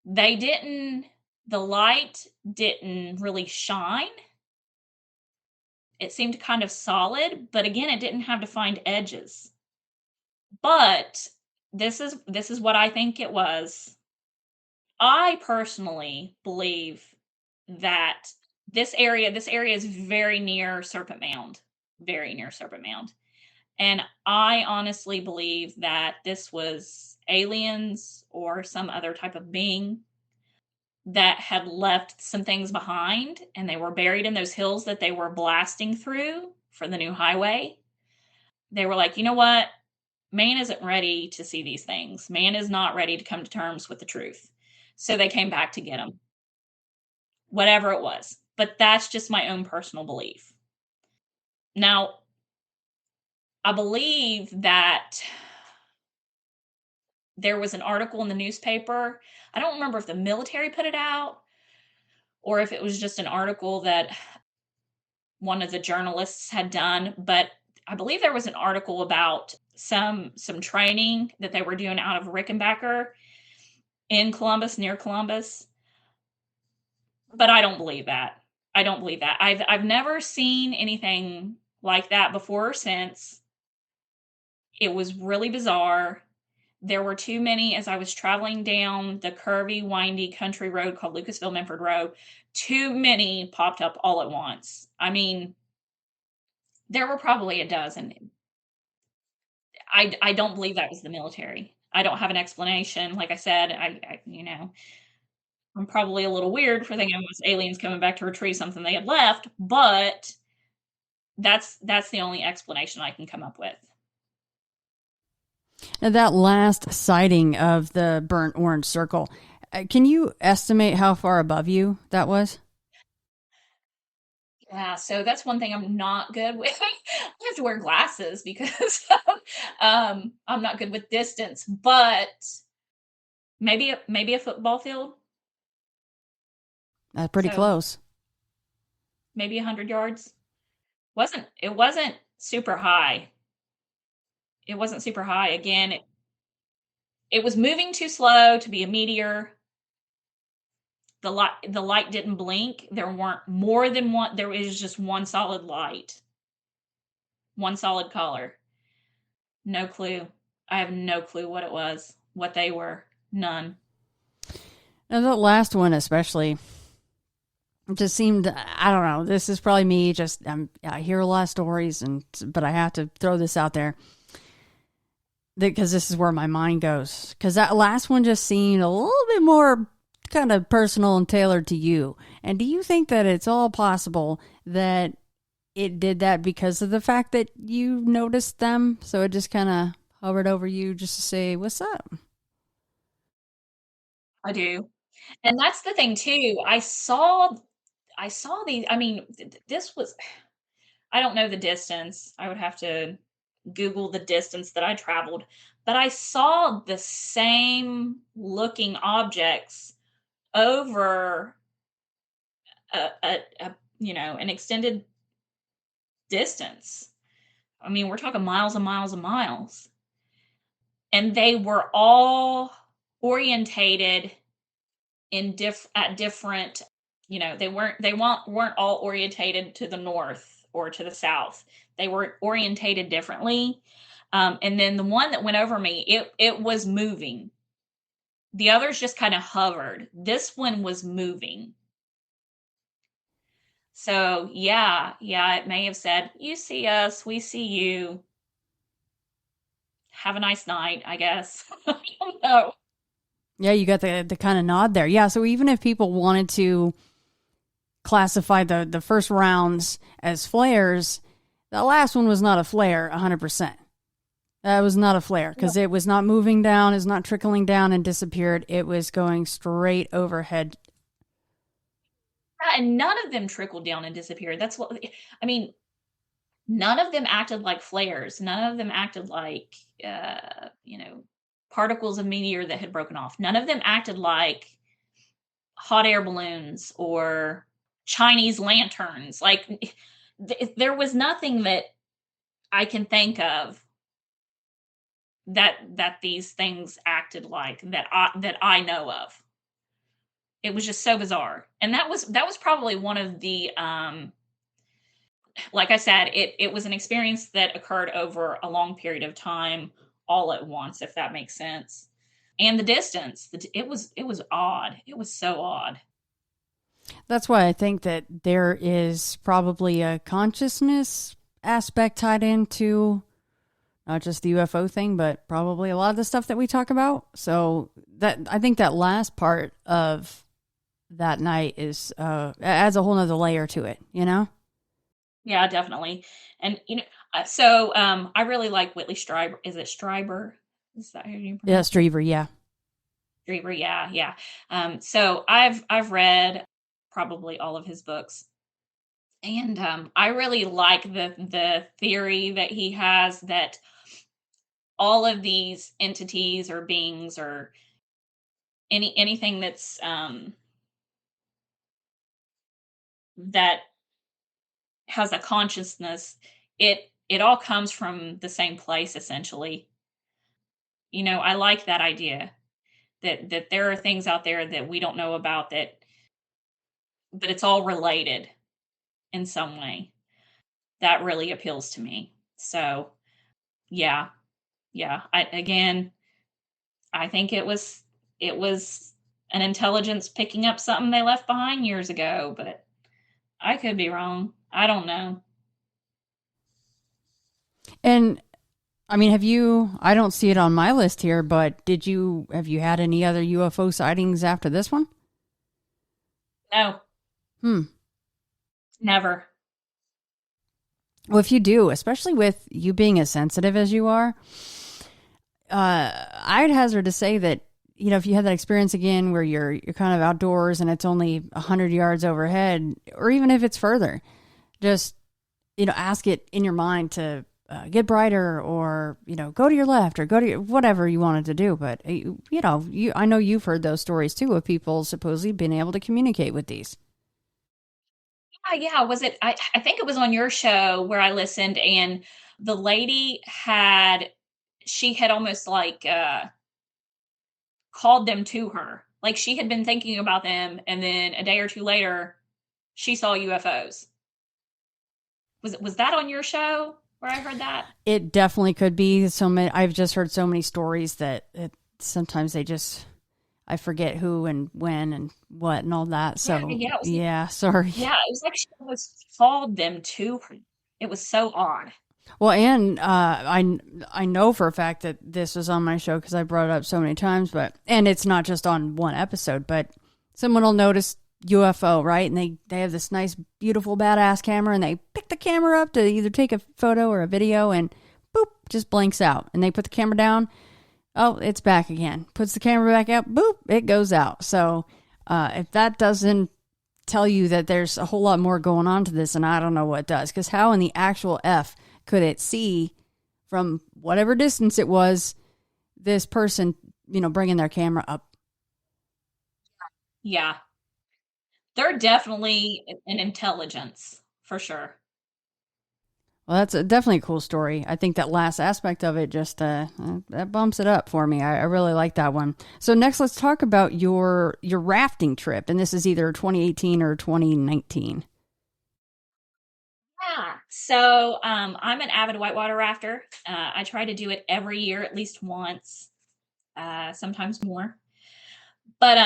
The light didn't really shine. It seemed kind of solid, but again, it didn't have defined edges. But this is what I think it was. I personally believe that this area is very near Serpent Mound, very near Serpent Mound. And I honestly believe that this was aliens or some other type of being that had left some things behind, and they were buried in those hills that they were blasting through for the new highway. They were like, you know what? Man isn't ready to see these things. Man is not ready to come to terms with the truth. So they came back to get them. Whatever it was. But that's just my own personal belief. Now, I believe that there was an article in the newspaper. I don't remember if the military put it out or if it was just an article that one of the journalists had done, but I believe there was an article about some training that they were doing out of Rickenbacker in Columbus, near Columbus. But I don't believe that. I don't believe that. I've never seen anything like that before or since. It was really bizarre. There were too many, as I was traveling down the curvy, windy country road called Lucasville-Memphis Road, too many popped up all at once. I mean, there were probably a dozen. I don't believe that was the military. I don't have an explanation. Like I said, I'm probably a little weird for thinking it was aliens coming back to retrieve something they had left, but that's the only explanation I can come up with. Now, that last sighting of the burnt orange circle, can you estimate how far above you that was? Yeah, so that's one thing I'm not good with. I have to wear glasses because I'm not good with distance, but maybe a football field. That's pretty So close. maybe 100 yards. It wasn't super high. It wasn't super high. Again, it was moving too slow to be a meteor. The light didn't blink. There weren't more than one. There was just one solid light, one solid color. No clue. I have no clue what it was, what they were. None. And the last one especially just seemed, I don't know, this is probably me, just I hear a lot of stories, but I have to throw this out there because this is where my mind goes, because that last one just seemed a little bit more kind of personal and tailored to you. And do you think that it's all possible that it did that because of the fact that you noticed them, so it just kind of hovered over you just to say what's up? I do. And that's the thing too. I saw these. I mean, this was, I don't know the distance. I would have to Google the distance that I traveled, but I saw the same looking objects over an extended distance. I mean, we're talking miles and miles and miles. And they were all orientated at different, they weren't all orientated to the north or to the south. They were orientated differently. And then the one that went over me, it was moving. The others just kind of hovered. This one was moving. So yeah, it may have said, "You see us, we see you. Have a nice night," I guess. I don't know. Yeah, you got the kind of nod there. Yeah, so even if people wanted to classify the first rounds as flares, the last one was not a flare 100%. That was not a flare because it was not moving down, it's not trickling down and disappeared. It was going straight overhead. And none of them trickled down and disappeared. That's what I mean. None of them acted like flares. None of them acted like particles of meteor that had broken off. None of them acted like hot air balloons or Chinese lanterns. Like there was nothing that I can think of that these things acted like that I know of. It was just so bizarre. And that was probably one of the like I said, it was an experience that occurred over a long period of time all at once, if that makes sense. And the distance, it was odd. It was so odd. That's why I think that there is probably a consciousness aspect tied into not just the UFO thing, but probably a lot of the stuff that we talk about. So that I think that last part of that night is adds a whole nother layer to it, you know? Yeah, definitely. And so I really like Whitley Strieber. Is it Strieber? Is that how you pronounce Yeah, Strieber, yeah. Strieber, yeah. So I've read probably all of his books. And I really like the theory that he has that all of these entities or beings or anything that's that has a consciousness, it all comes from the same place essentially. I like that idea that there are things out there that we don't know about that it's all related in some way. That really appeals to me. So, yeah. I think it was an intelligence picking up something they left behind years ago, but I could be wrong. I don't know. And I mean, I don't see it on my list here, but have you had any other UFO sightings after this one? No. Never. Well, if you do, especially with you being as sensitive as you are, I'd hazard to say that, if you had that experience again where you're kind of outdoors and it's only 100 yards overhead, or even if it's further, just, ask it in your mind to get brighter, or, go to your left, or go to whatever you wanted to do. But, I know you've heard those stories too of people supposedly being able to communicate with these. Yeah. Was it? I think it was on your show where I listened, and the lady she had almost like called them to her. Like she had been thinking about them, and then a day or two later, she saw UFOs. Was that on your show where I heard that? It definitely could be. So many. I've just heard so many stories that sometimes I forget who and when and what and all that. So yeah, sorry. Yeah, it was like she was called them to her. It was so odd. Well, and I know for a fact that this was on my show because I brought it up so many times. And it's not just on one episode, but someone will notice UFO, right? And they have this nice, beautiful, badass camera, and they pick the camera up to either take a photo or a video, and boop, just blinks out. And they put the camera down. Oh, it's back again. Puts the camera back out. Boop, it goes out. So if that doesn't tell you that there's a whole lot more going on to this, and I don't know what does, because how in the actual F could it see from whatever distance it was this person, bringing their camera up? Yeah. They're definitely an intelligence, for sure. Well, that's definitely a cool story. I think that last aspect of it just that bumps it up for me. I really like that one. So next, let's talk about your rafting trip, and this is either 2018 or 2019. Yeah. So I'm an avid whitewater rafter. I try to do it every year, at least once, sometimes more. But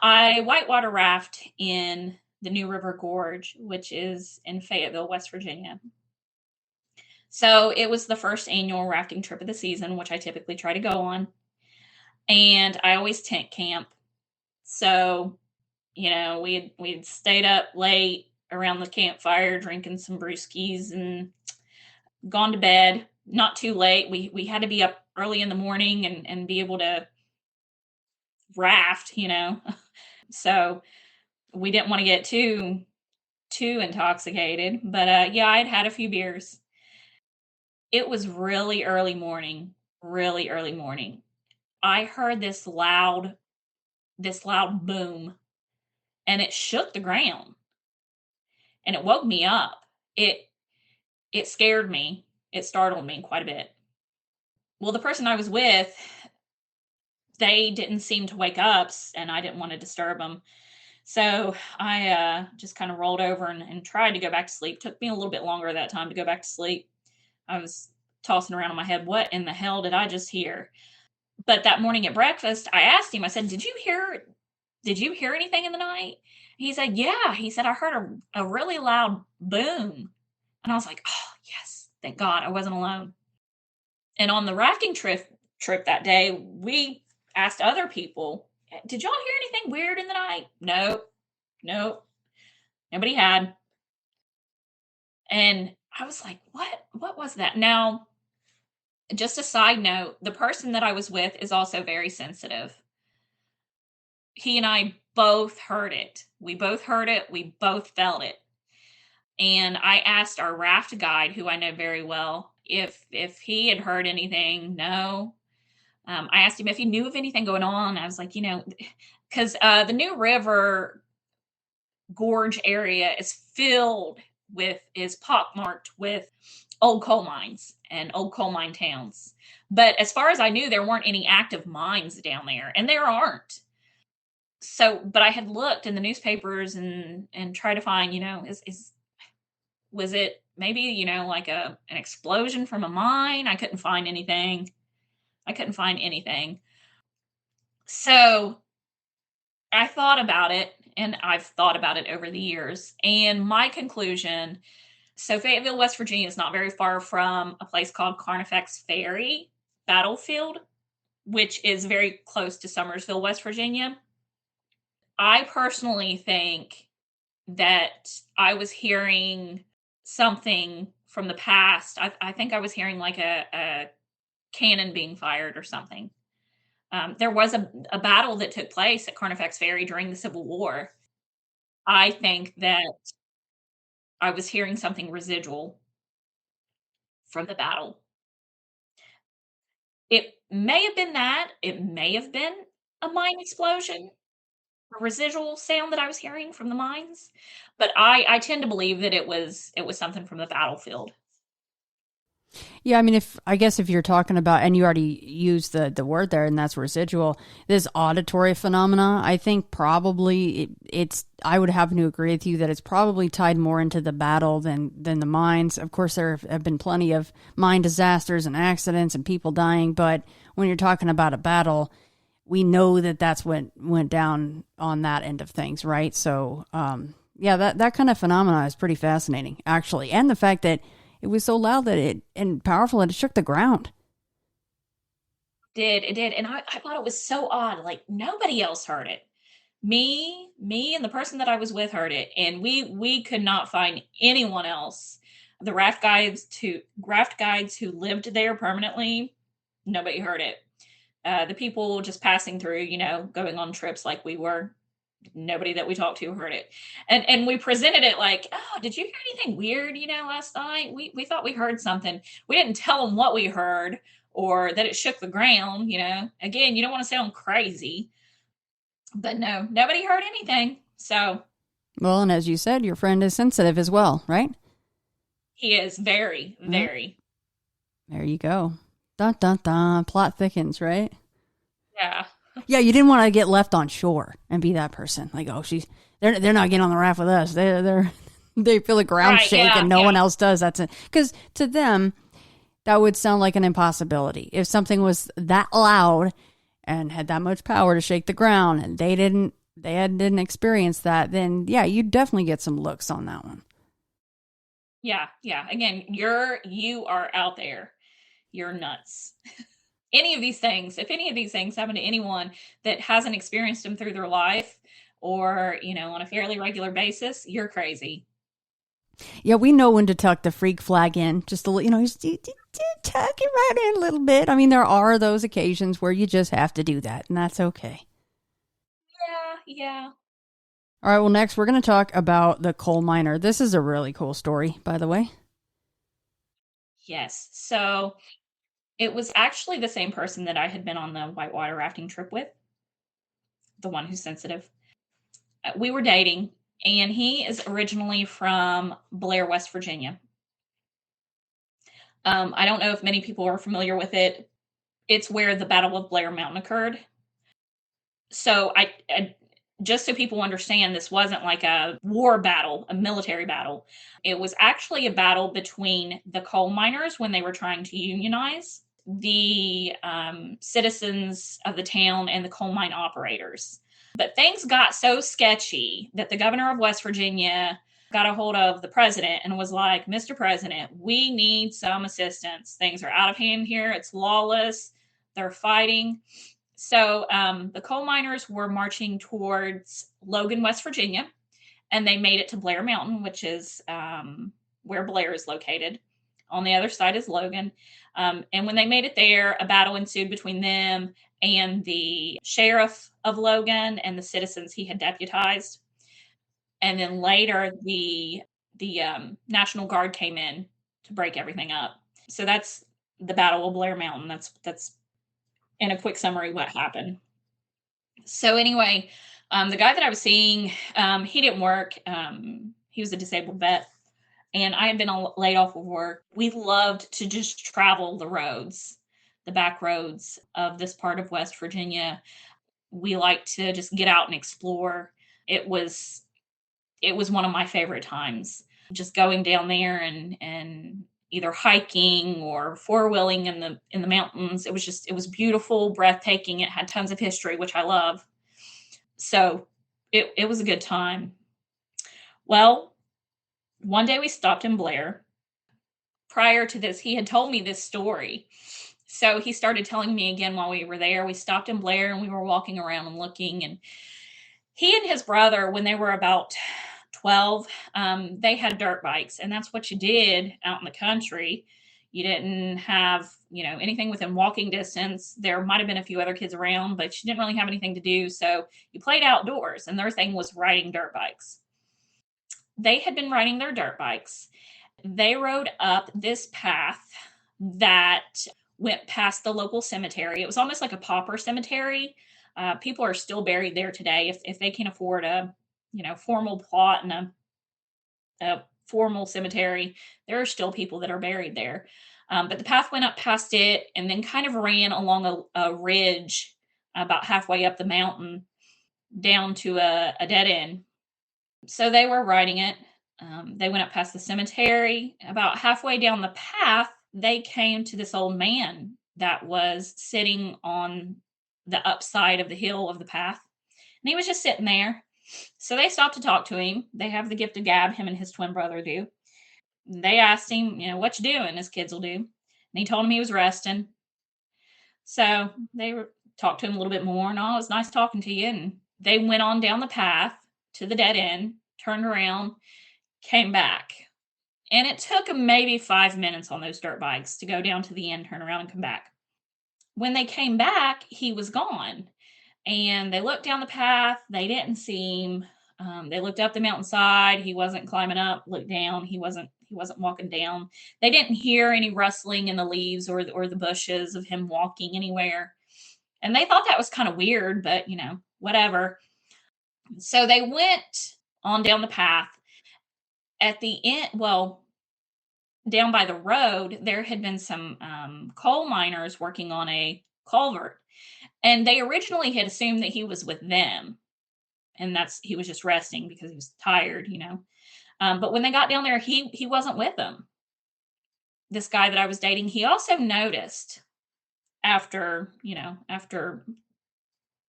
I whitewater raft in the New River Gorge, which is in Fayetteville, West Virginia. So it was the first annual rafting trip of the season, which I typically try to go on. And I always tent camp. So, we'd stayed up late around the campfire, drinking some brewskis and gone to bed. Not too late. We had to be up early in the morning and be able to raft, So we didn't want to get too intoxicated. But yeah, I'd had a few beers. It was really early morning. I heard this loud boom, and it shook the ground, and it woke me up. It scared me. It startled me quite a bit. Well, the person I was with, they didn't seem to wake up, and I didn't want to disturb them. So I just kind of rolled over and tried to go back to sleep. Took me a little bit longer that time to go back to sleep. I was tossing around in my head, what in the hell did I just hear? But that morning at breakfast, I asked him, I said, did you hear anything in the night? He said, yeah. He said, I heard a really loud boom. And I was like, oh, yes, thank God I wasn't alone. And on the rafting trip that day, we asked other people, did y'all hear anything weird in the night? Nope. Nobody had. And I was like, what was that? Now, just a side note, the person that I was with is also very sensitive. He and I both heard it. We both heard it. We both felt it. And I asked our raft guide, who I know very well, if he had heard anything. No. I asked him if he knew of anything going on. I was like, because the New River Gorge area is pockmarked with old coal mines and old coal mine towns. But as far as I knew, there weren't any active mines down there, and there aren't. So, but I had looked in the newspapers and tried to find, was it maybe, like an explosion from a mine? I couldn't find anything. So I thought about it, and I've thought about it over the years. And my conclusion, so Fayetteville, West Virginia is not very far from a place called Carnifex Ferry Battlefield, which is very close to Summersville, West Virginia. I personally think that I was hearing something from the past. I think I was hearing like a cannon being fired or something. There was a battle that took place at Carnifex Ferry during the Civil War. I think that I was hearing something residual from the battle. It may have been that. It may have been a mine explosion, a residual sound that I was hearing from the mines. But I tend to believe that it was something from the battlefield. Yeah, I mean, if you're talking about, and you already used the word there, and that's residual, this auditory phenomena, I think probably it's. I would happen to agree with you that it's probably tied more into the battle than the mines. Of course, there have been plenty of mine disasters and accidents and people dying, but when you're talking about a battle, we know that that's what went down on that end of things, right? So, yeah, that kind of phenomena is pretty fascinating, actually, and the fact that it was so loud that and powerful that it shook the ground. It did, and I thought it was so odd. Like nobody else heard it. Me, and the person that I was with heard it, and we could not find anyone else. The raft guides who lived there permanently, nobody heard it. The people just passing through, going on trips like we were, nobody that we talked to heard it. And we presented it like, oh, did you hear anything weird, last night? We thought we heard something. We didn't tell them what we heard or that it shook the ground. Again, you don't want to sound crazy, but no, nobody heard anything. So Well, and as you said, your friend is sensitive as well, right? he is very, very. There you go. Dun dun dun. Plot thickens, right? Yeah. Yeah, you didn't want to get left on shore and be that person. Like, oh, they're not getting on the raft with us. They feel the ground Right, shake yeah, and no yeah. one else does. That's it. Because to them, that would sound like an impossibility. If something was that loud and had that much power to shake the ground, and didn't experience that, then yeah, you'd definitely get some looks on that one. Yeah, yeah. Again, you are out there. You're nuts. If any of these things happen to anyone that hasn't experienced them through their life or, on a fairly regular basis, you're crazy. Yeah, we know when to tuck the freak flag in. Just a little, just tuck it right in a little bit. I mean, there are those occasions where you just have to do that, and that's okay. Yeah, yeah. All right, well, next we're going to talk about the coal miner. This is a really cool story, by the way. Yes. So it was actually the same person that I had been on the whitewater rafting trip with, the one who's sensitive. We were dating, and he is originally from Blair, West Virginia. I don't know if many people are familiar with it. It's where the Battle of Blair Mountain occurred. So I just so people understand, this wasn't like a war battle, a military battle. It was actually a battle between the coal miners when they were trying to unionize, the citizens of the town, and the coal mine operators. But things got so sketchy that the governor of West Virginia got a hold of the president and was like, Mr. President, we need some assistance. Things are out of hand here. It's lawless. They're fighting. So the coal miners were marching towards Logan, West Virginia, and they made it to Blair Mountain, which is where Blair is located. On the other side is Logan. And when they made it there, a battle ensued between them and the sheriff of Logan and the citizens he had deputized. And then later, the National Guard came in to break everything up. So that's the Battle of Blair Mountain. That's in a quick summary what happened. So anyway, the guy that I was seeing, he didn't work. He was a disabled vet, and I had been laid off of work. We loved to just travel the roads, the back roads of this part of West Virginia. We liked to just get out and explore. It was one of my favorite times, just going down there and either hiking or four-wheeling in the mountains. It was beautiful, breathtaking. It had tons of history, which I love. So it was a good time. Well, one day we stopped in Blair. Prior to this, he had told me this story. So he started telling me again while we were there. We stopped in Blair and we were walking around and looking, and he and his brother, when they were about 12, they had dirt bikes, and that's what you did out in the country. You didn't have, anything within walking distance. There might have been a few other kids around, but you didn't really have anything to do. So you played outdoors, and their thing was riding dirt bikes. They had been riding their dirt bikes. They rode up this path that went past the local cemetery. It was almost like a pauper cemetery. People are still buried there today if they can afford a formal plot and a formal cemetery. There are still people that are buried there. But the path went up past it and then kind of ran along a ridge about halfway up the mountain down to a dead end. So they were riding it. They went up past the cemetery. About halfway down the path, they came to this old man that was sitting on the upside of the hill of the path. And he was just sitting there. So they stopped to talk to him. They have the gift of gab, him and his twin brother do. They asked him, what you doing? His kids will do. And he told him he was resting. So they talked to him a little bit more, and it was nice talking to you. And they went on down the path to the dead end, turned around, came back. And it took them maybe 5 minutes on those dirt bikes to go down to the end, turn around, and come back. When they came back, he was gone. And they looked down the path. They didn't see him. They looked up the mountainside. He wasn't climbing up. Looked down. He wasn't walking down. They didn't hear any rustling in the leaves or the bushes of him walking anywhere. And they thought that was kind of weird, but whatever. So they went on down the path. At the end, down by the road, there had been some coal miners working on a culvert. And they originally had assumed that he was with them. And he was just resting because he was tired, But when they got down there, he wasn't with them. This guy that I was dating, he also noticed after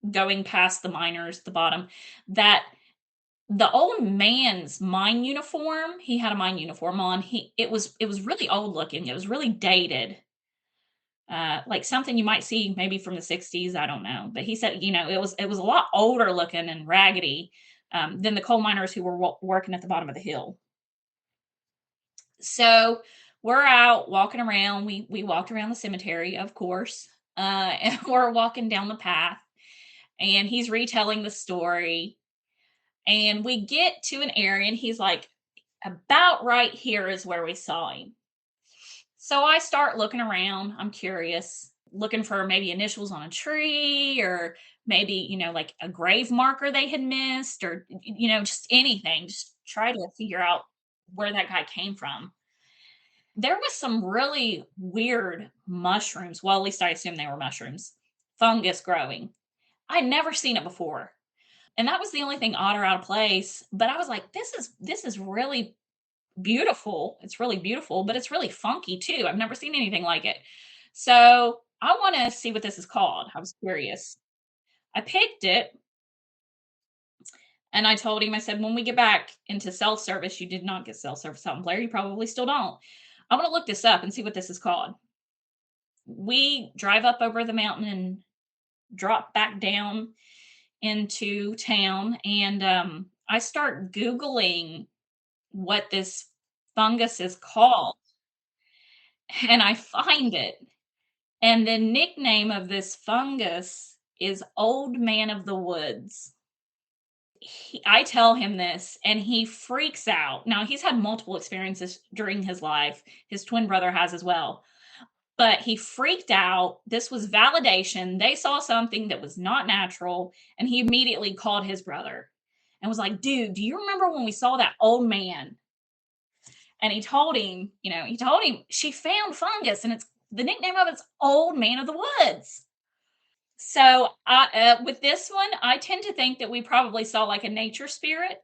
going past the miners, the bottom, that the old man's mine uniform, he had a mine uniform on. It was really old looking. It was really dated. Like something you might see maybe from the 60s. I don't know. But he said, it was a lot older looking and raggedy than the coal miners who were working at the bottom of the hill. So we're out walking around. We walked around the cemetery, of course, and we're walking down the path. And he's retelling the story. And we get to an area, and he's like, about right here is where we saw him. So I start looking around. I'm curious, looking for maybe initials on a tree or maybe, like a grave marker they had missed or, just anything. Just try to figure out where that guy came from. There was some really weird mushrooms. Well, at least I assume they were mushrooms. Fungus growing. I'd never seen it before. And that was the only thing odd or out of place. But I was like, this is really beautiful. It's really beautiful, but it's really funky too. I've never seen anything like it. So I want to see what this is called. I was curious. I picked it and I told him, I said, when we get back into self-service, you did not get self-service out in Blair. You probably still don't. I'm going to look this up and see what this is called. We drive up over the mountain and drop back down into town. And I start Googling what this fungus is called. And I find it. And the nickname of this fungus is Old Man of the Woods. I tell him this and he freaks out. Now, he's had multiple experiences during his life. His twin brother has as well. But he freaked out. This was validation. They saw something that was not natural. And he immediately called his brother and was like, dude, do you remember when we saw that old man? And he told him, she found fungus and it's the nickname of it's Old Man of the Woods. So with this one, I tend to think that we probably saw like a nature spirit,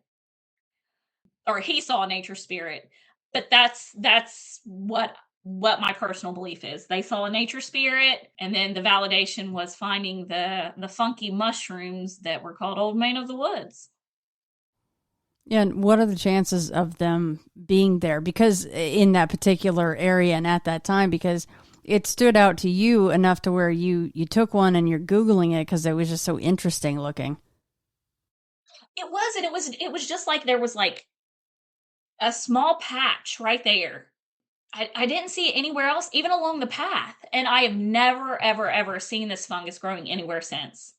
or he saw a nature spirit. But that's what my personal belief is. They saw a nature spirit, and then the validation was finding the funky mushrooms that were called Old Man of the Woods. Yeah, and what are the chances of them being there? Because in that particular area and at that time, because it stood out to you enough to where you took one and you're Googling it because it was just so interesting looking. It was, and it was just like there was like a small patch right there. I didn't see it anywhere else, even along the path. And I have never, ever, ever seen this fungus growing anywhere since.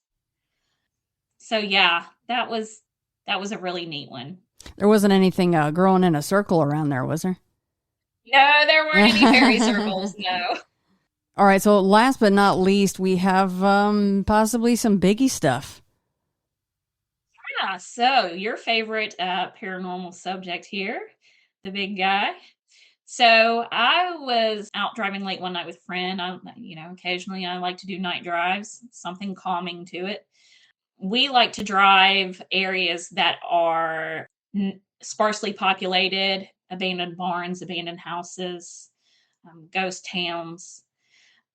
So yeah, that was a really neat one. There wasn't anything growing in a circle around there, was there? No, there weren't any fairy circles, no. All right, so last but not least, we have possibly some biggie stuff. Yeah, so your favorite paranormal subject here, the big guy. So I was out driving late one night with a friend. Occasionally I like to do night drives, something calming to it. We like to drive areas that are sparsely populated, abandoned barns, abandoned houses, ghost towns,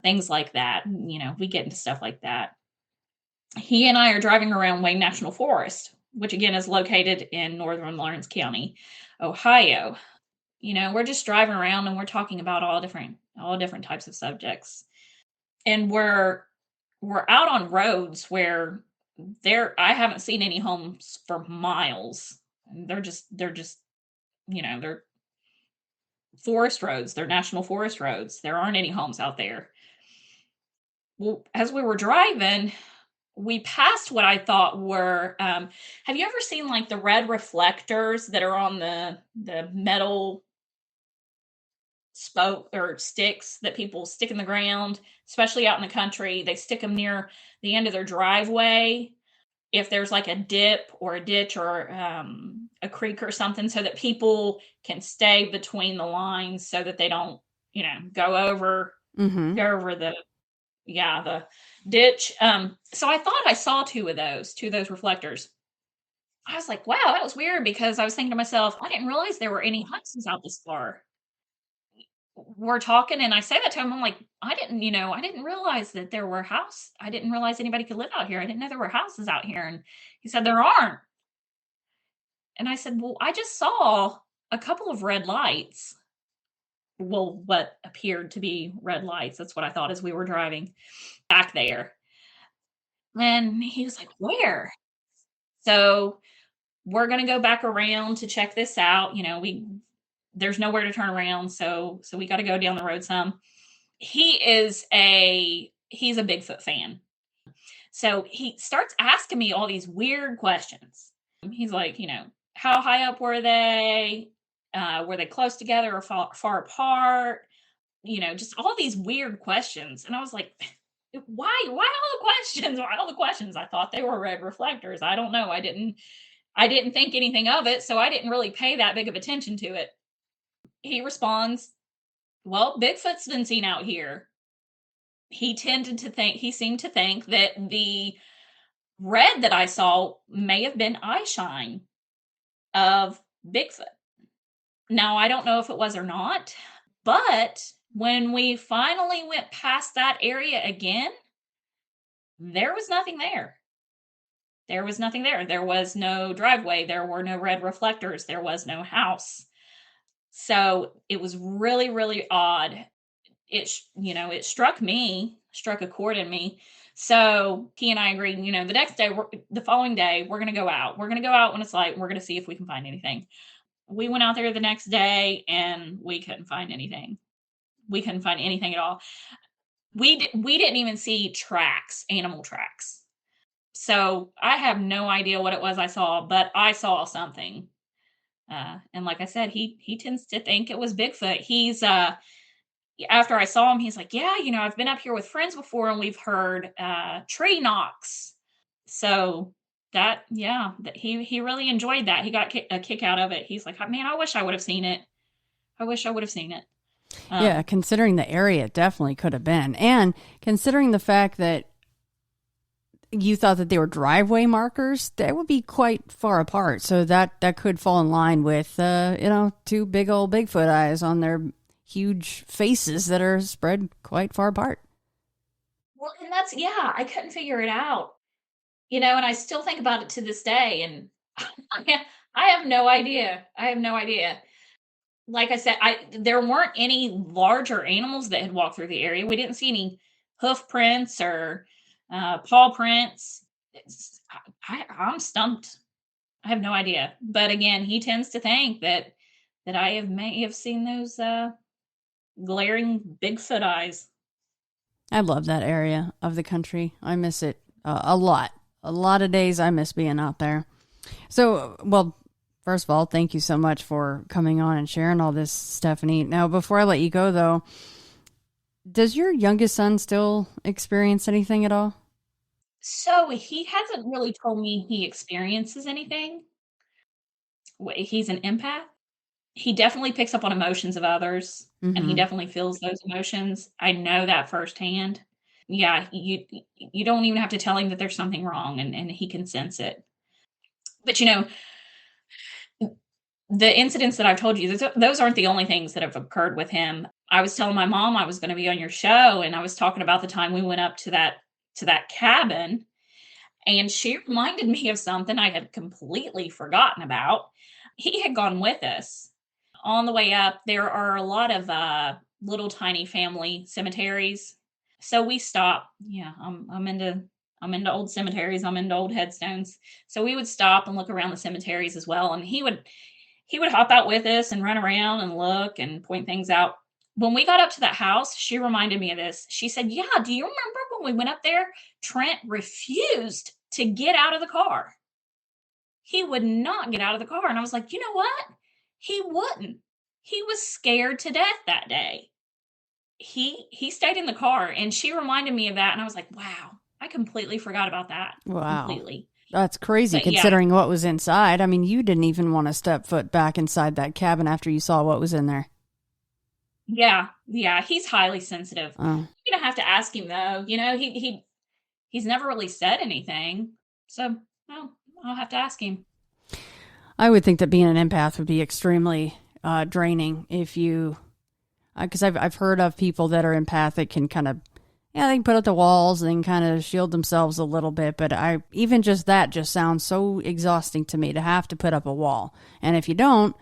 things like that. We get into stuff like that. He and I are driving around Wayne National Forest, which again is located in northern Lawrence County, Ohio. We're just driving around and we're talking about all different types of subjects. And we're out on roads where I haven't seen any homes for miles. They're forest roads. They're national forest roads. There aren't any homes out there. Well, as we were driving, we passed what I thought were, have you ever seen like the red reflectors that are on the metal spoke or sticks that people stick in the ground, especially out in the country? They stick them near the end of their driveway if there's like a dip or a ditch or a creek or something, so that people can stay between the lines so that they don't, go over the ditch. So I thought I saw two of those reflectors. I was like, wow, that was weird, because I was thinking to myself, I didn't realize there were any houses out this far. We're talking and I say that to him. I'm like, I didn't realize that there were I didn't realize anybody could live out here. I didn't know there were houses out here. And he said, there aren't. And I said, well, I just saw a couple of red lights. Well, what appeared to be red lights. That's what I thought as we were driving back there. And he was like, where? So we're going to go back around to check this out. There's nowhere to turn around. So we got to go down the road some. He's a Bigfoot fan. So he starts asking me all these weird questions. He's like, how high up were they? Were they close together or far apart? Just all these weird questions. And I was like, why all the questions? Why all the questions? I thought they were red reflectors. I don't know. I didn't think anything of it. So I didn't really pay that big of attention to it. He responds, well, Bigfoot's been seen out here. He seemed to think that the red that I saw may have been eye shine of Bigfoot. Now, I don't know if it was or not, but when we finally went past that area again, there was nothing there. There was nothing there. There was no driveway. There were no red reflectors. There was no house. So it was really, really odd. It struck a chord in me. So he and I agreed, the following day, we're going to go out. We're going to go out when it's light. We're going to see if we can find anything. We went out there the next day and we couldn't find anything. We couldn't find anything at all. We didn't even see animal tracks. So I have no idea what it was I saw, but I saw something. And like I said, he tends to think it was Bigfoot. He's after I saw him, he's like, yeah, I've been up here with friends before and we've heard tree knocks. So that he really enjoyed that. He got a kick out of it. He's like, man, I wish I would have seen it. Yeah, considering the area, it definitely could have been. And considering the fact that you thought that they were driveway markers, that would be quite far apart. So that could fall in line with, two big old Bigfoot eyes on their huge faces that are spread quite far apart. Well, and I couldn't figure it out. And I still think about it to this day. And I have no idea. Like I said, there weren't any larger animals that had walked through the area. We didn't see any hoof prints or paw prints. I'm stumped. I have no idea. But again, he tends to think that I may have seen those glaring Bigfoot eyes. I love that area of the country. I miss it a lot. A lot of days I miss being out there. So, well, first of all, thank you so much for coming on and sharing all this, Stephanie. Now, before I let you go, though, does your youngest son still experience anything at all? So he hasn't really told me he experiences anything. He's an empath. He definitely picks up on emotions of others, and he Mm-hmm. definitely feels those emotions. I know that firsthand. Yeah, you don't even have to tell him that there's something wrong, and he can sense it. But the incidents that I've told you, those aren't the only things that have occurred with him. I was telling my mom I was going to be on your show, and I was talking about the time we went up to that cabin, and she reminded me of something I had completely forgotten about. He had gone with us. On the way up, there are a lot of little tiny family cemeteries. So we stopped. Yeah, I'm into old cemeteries. I'm into old headstones. So we would stop and look around the cemeteries as well. And he would hop out with us and run around and look and point things out. When we got up to that house, she reminded me of this. She said, "Yeah, do you remember when we went up there? Trent refused to get out of the car. He would not get out of the car." And I was like, "You know what? He wouldn't. He was scared to death that day. He stayed in the car." And she reminded me of that, and I was like, "Wow, I completely forgot about that." Wow. Completely. That's crazy But yeah, considering what was inside. I mean, you didn't even want to step foot back inside that cabin after you saw what was in there. yeah, he's highly sensitive. Oh. You're gonna have to ask him though. He's never really said anything, so I'll have to ask him. I would think that being an empath would be extremely draining if you, because I've heard of people that are empathic can kind of, yeah, they can put up the walls and they can kind of shield themselves a little bit, but even just that just sounds so exhausting to me to have to put up a wall. And if you don't,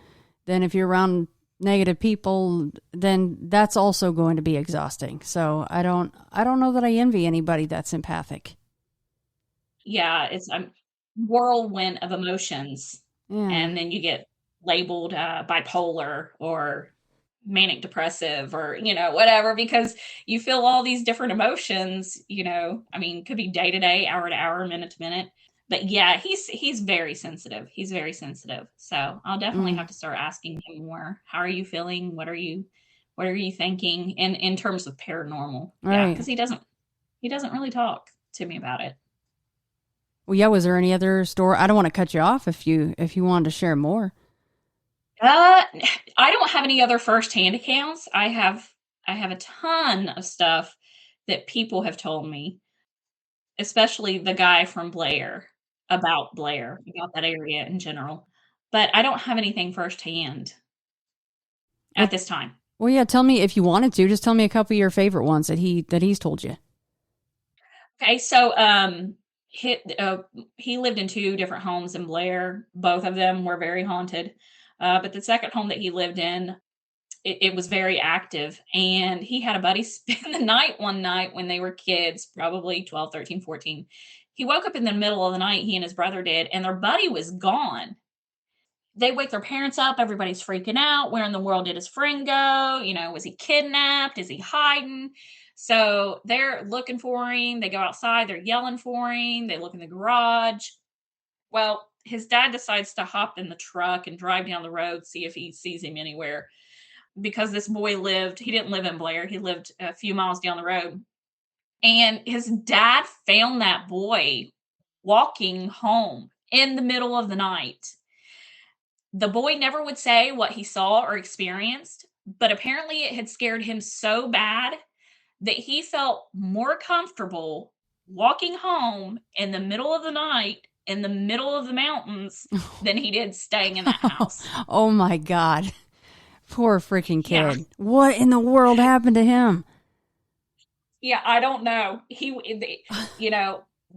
then if you're around negative people, then that's also going to be exhausting. So I don't know that I envy anybody that's empathic. Yeah, it's a whirlwind of emotions, Yeah. and then you get labeled bipolar or manic depressive or whatever, because you feel all these different emotions. I mean, could be day to day, hour to hour, minute to minute. But yeah, he's very sensitive. He's very sensitive. So I'll definitely Mm. have to start asking him more. How are you feeling? What are you thinking in terms of paranormal? Yeah, Right. because he doesn't really talk to me about it. Well, yeah, was there any other story? I don't want to cut you off if you wanted to share more. I don't have any other firsthand accounts. I have a ton of stuff that people have told me, especially the guy from Blair, about that area in general. But I don't have anything firsthand at Well, this time. well, yeah, tell me if you wanted to. Just tell me a couple of your favorite ones that he's told you. Okay, so he lived in two different homes in Blair. Both of them were very haunted. But the second home that he lived in, it was very active, and he had a buddy spend the night one night when they were kids, probably 12, 13, 14. He woke up in the middle of the night, he and his brother did, and their buddy was gone. They wake their parents up, everybody's freaking out. Where in the world did his friend go? Was he kidnapped? Is he hiding? So they're looking for him. They go outside, they're yelling for him. They look in the garage. Well, his dad decides to hop in the truck and drive down the road, see if he sees him anywhere, because this boy he didn't live in Blair. He lived a few miles down the road. And his dad found that boy walking home in the middle of the night. The boy never would say what he saw or experienced, but apparently it had scared him so bad that he felt more comfortable walking home in the middle of the night in the middle of the mountains than he did staying in that house. Oh my God. Poor freaking Yeah. kid. What in the world happened to him? Yeah, I don't know.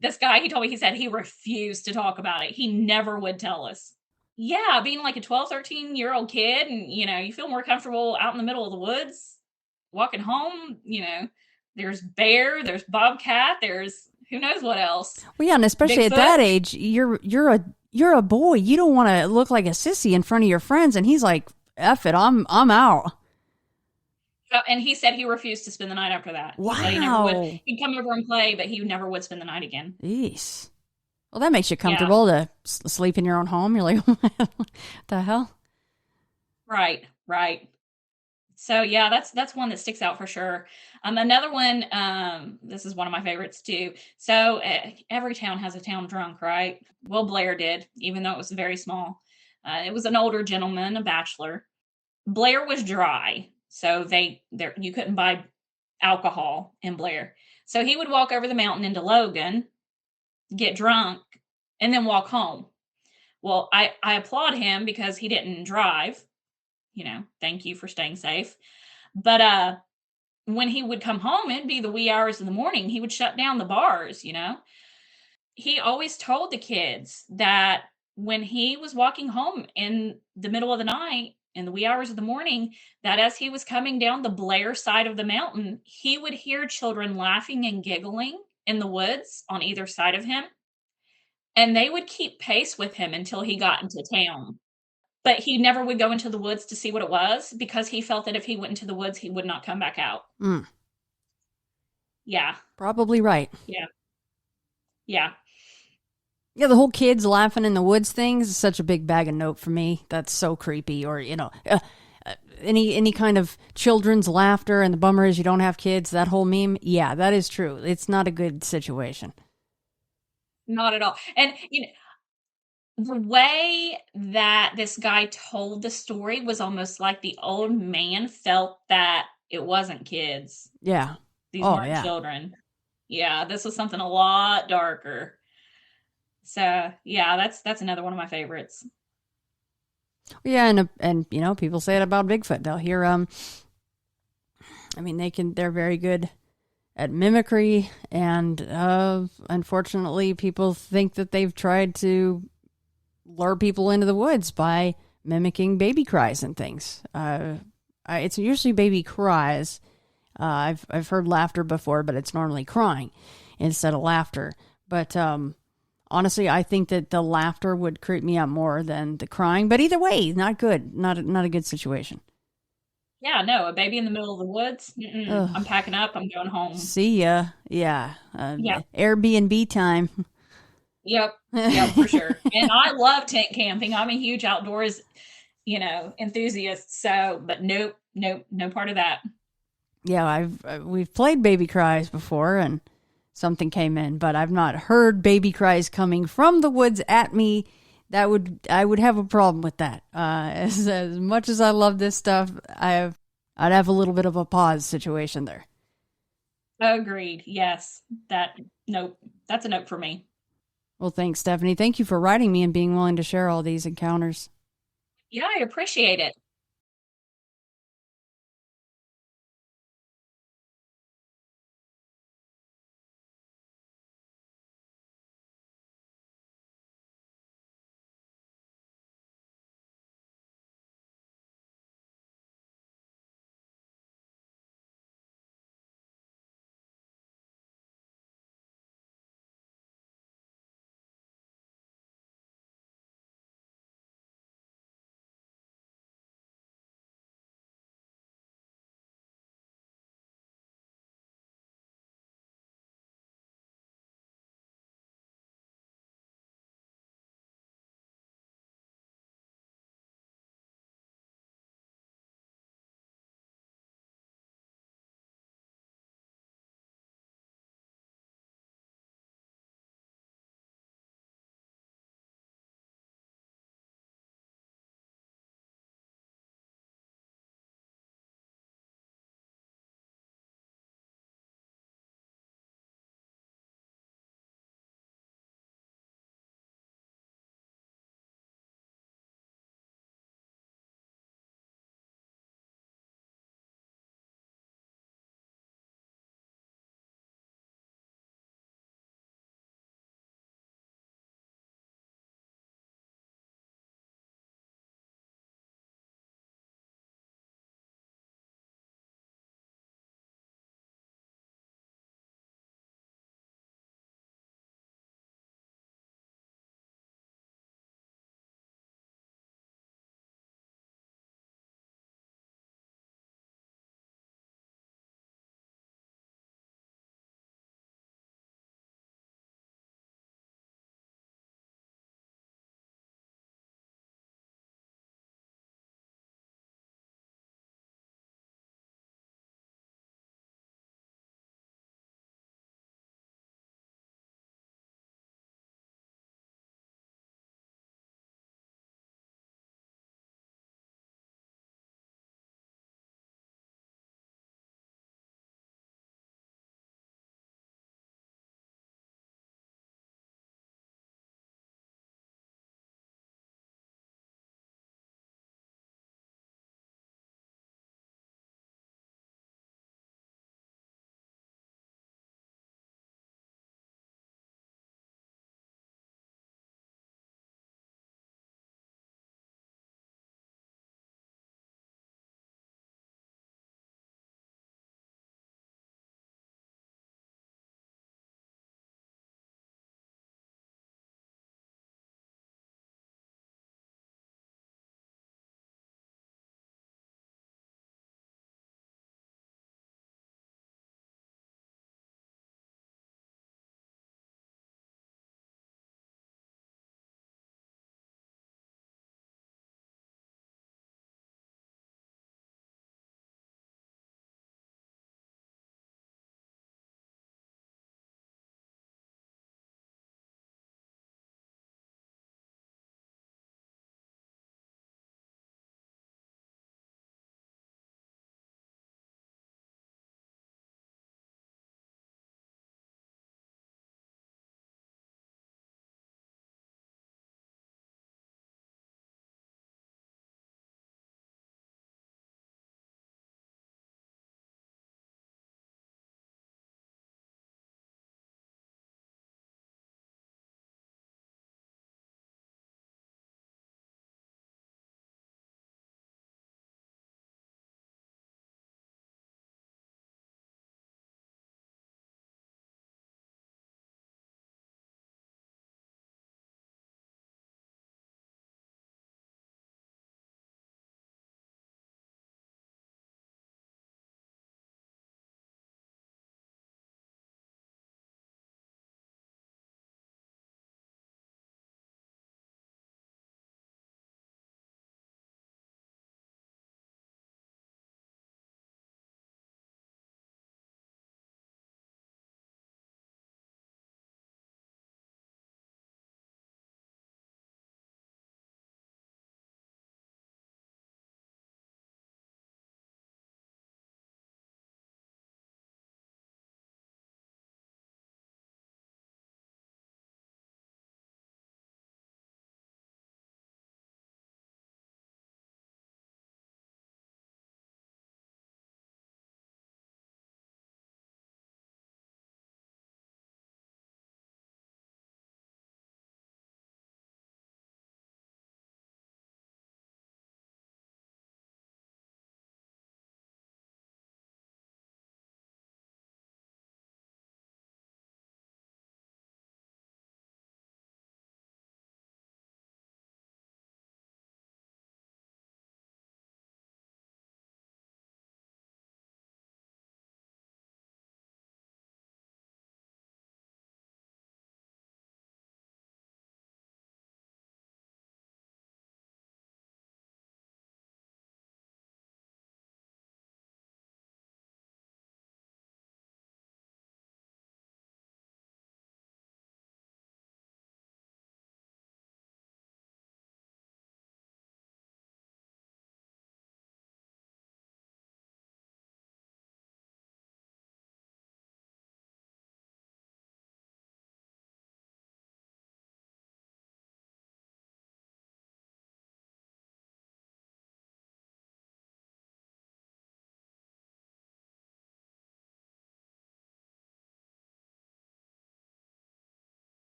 This guy, he told me, he said he refused to talk about it. He never would tell us. Yeah, being like a 12, 13-year-old kid, and you feel more comfortable out in the middle of the woods, walking home. There's bear, there's bobcat, there's who knows what else. Well, yeah, and especially Bigfoot. at that age, you're a boy. You don't want to look like a sissy in front of your friends. And he's like, "F it, I'm out." And he said he refused to spend the night after that. Wow. He said he never would. He'd come over and play, but he never would spend the night again. Jeez. Well, that makes you comfortable to sleep in your own home. You're like, what the hell? Right. So yeah, that's one that sticks out for sure. Another one, this is one of my favorites too. So every town has a town drunk, right? Well, Blair did, even though it was very small. It was an older gentleman, a bachelor. Blair was dry, so you couldn't buy alcohol in Blair. So he would walk over the mountain into Logan, get drunk, and then walk home. Well, I applaud him because he didn't drive. Thank you for staying safe. But when he would come home, it'd be the wee hours of the morning. He would shut down the bars. He always told the kids that when he was walking home in the middle of the night, in the wee hours of the morning, that as he was coming down the Blair side of the mountain, he would hear children laughing and giggling in the woods on either side of him. And they would keep pace with him until he got into town. But he never would go into the woods to see what it was because he felt that if he went into the woods, he would not come back out. Mm. Yeah. Probably right. Yeah. Yeah. Yeah, the whole kids laughing in the woods thing is such a big bag of note for me. That's so creepy. Or, any kind of children's laughter, and the bummer is you don't have kids, that whole meme. Yeah, that is true. It's not a good situation. Not at all. And, the way that this guy told the story was almost like the old man felt that it wasn't kids. Yeah. These weren't children. Yeah, this was something a lot darker. So, yeah, that's another one of my favorites. Yeah, and people say it about Bigfoot. They'll hear they're very good at mimicry, and unfortunately people think that they've tried to lure people into the woods by mimicking baby cries and things. It's usually baby cries. I've heard laughter before, but it's normally crying instead of laughter. But honestly, I think that the laughter would creep me out more than the crying. But either way, not good. Not a good situation. Yeah, no, a baby in the middle of the woods. I'm packing up. I'm going home. See ya. Yeah. Airbnb time. Yep, for sure. And I love tent camping. I'm a huge outdoors, enthusiast. So, but nope, no part of that. Yeah, we've played baby cries before, and something came in, but I've not heard baby cries coming from the woods at me. I would have a problem with that. As much as I love this stuff, I'd have a little bit of a pause situation there. Agreed. Yes, nope. That's a nope for me. Well, thanks, Stephanie. Thank you for writing me and being willing to share all these encounters. Yeah, I appreciate it.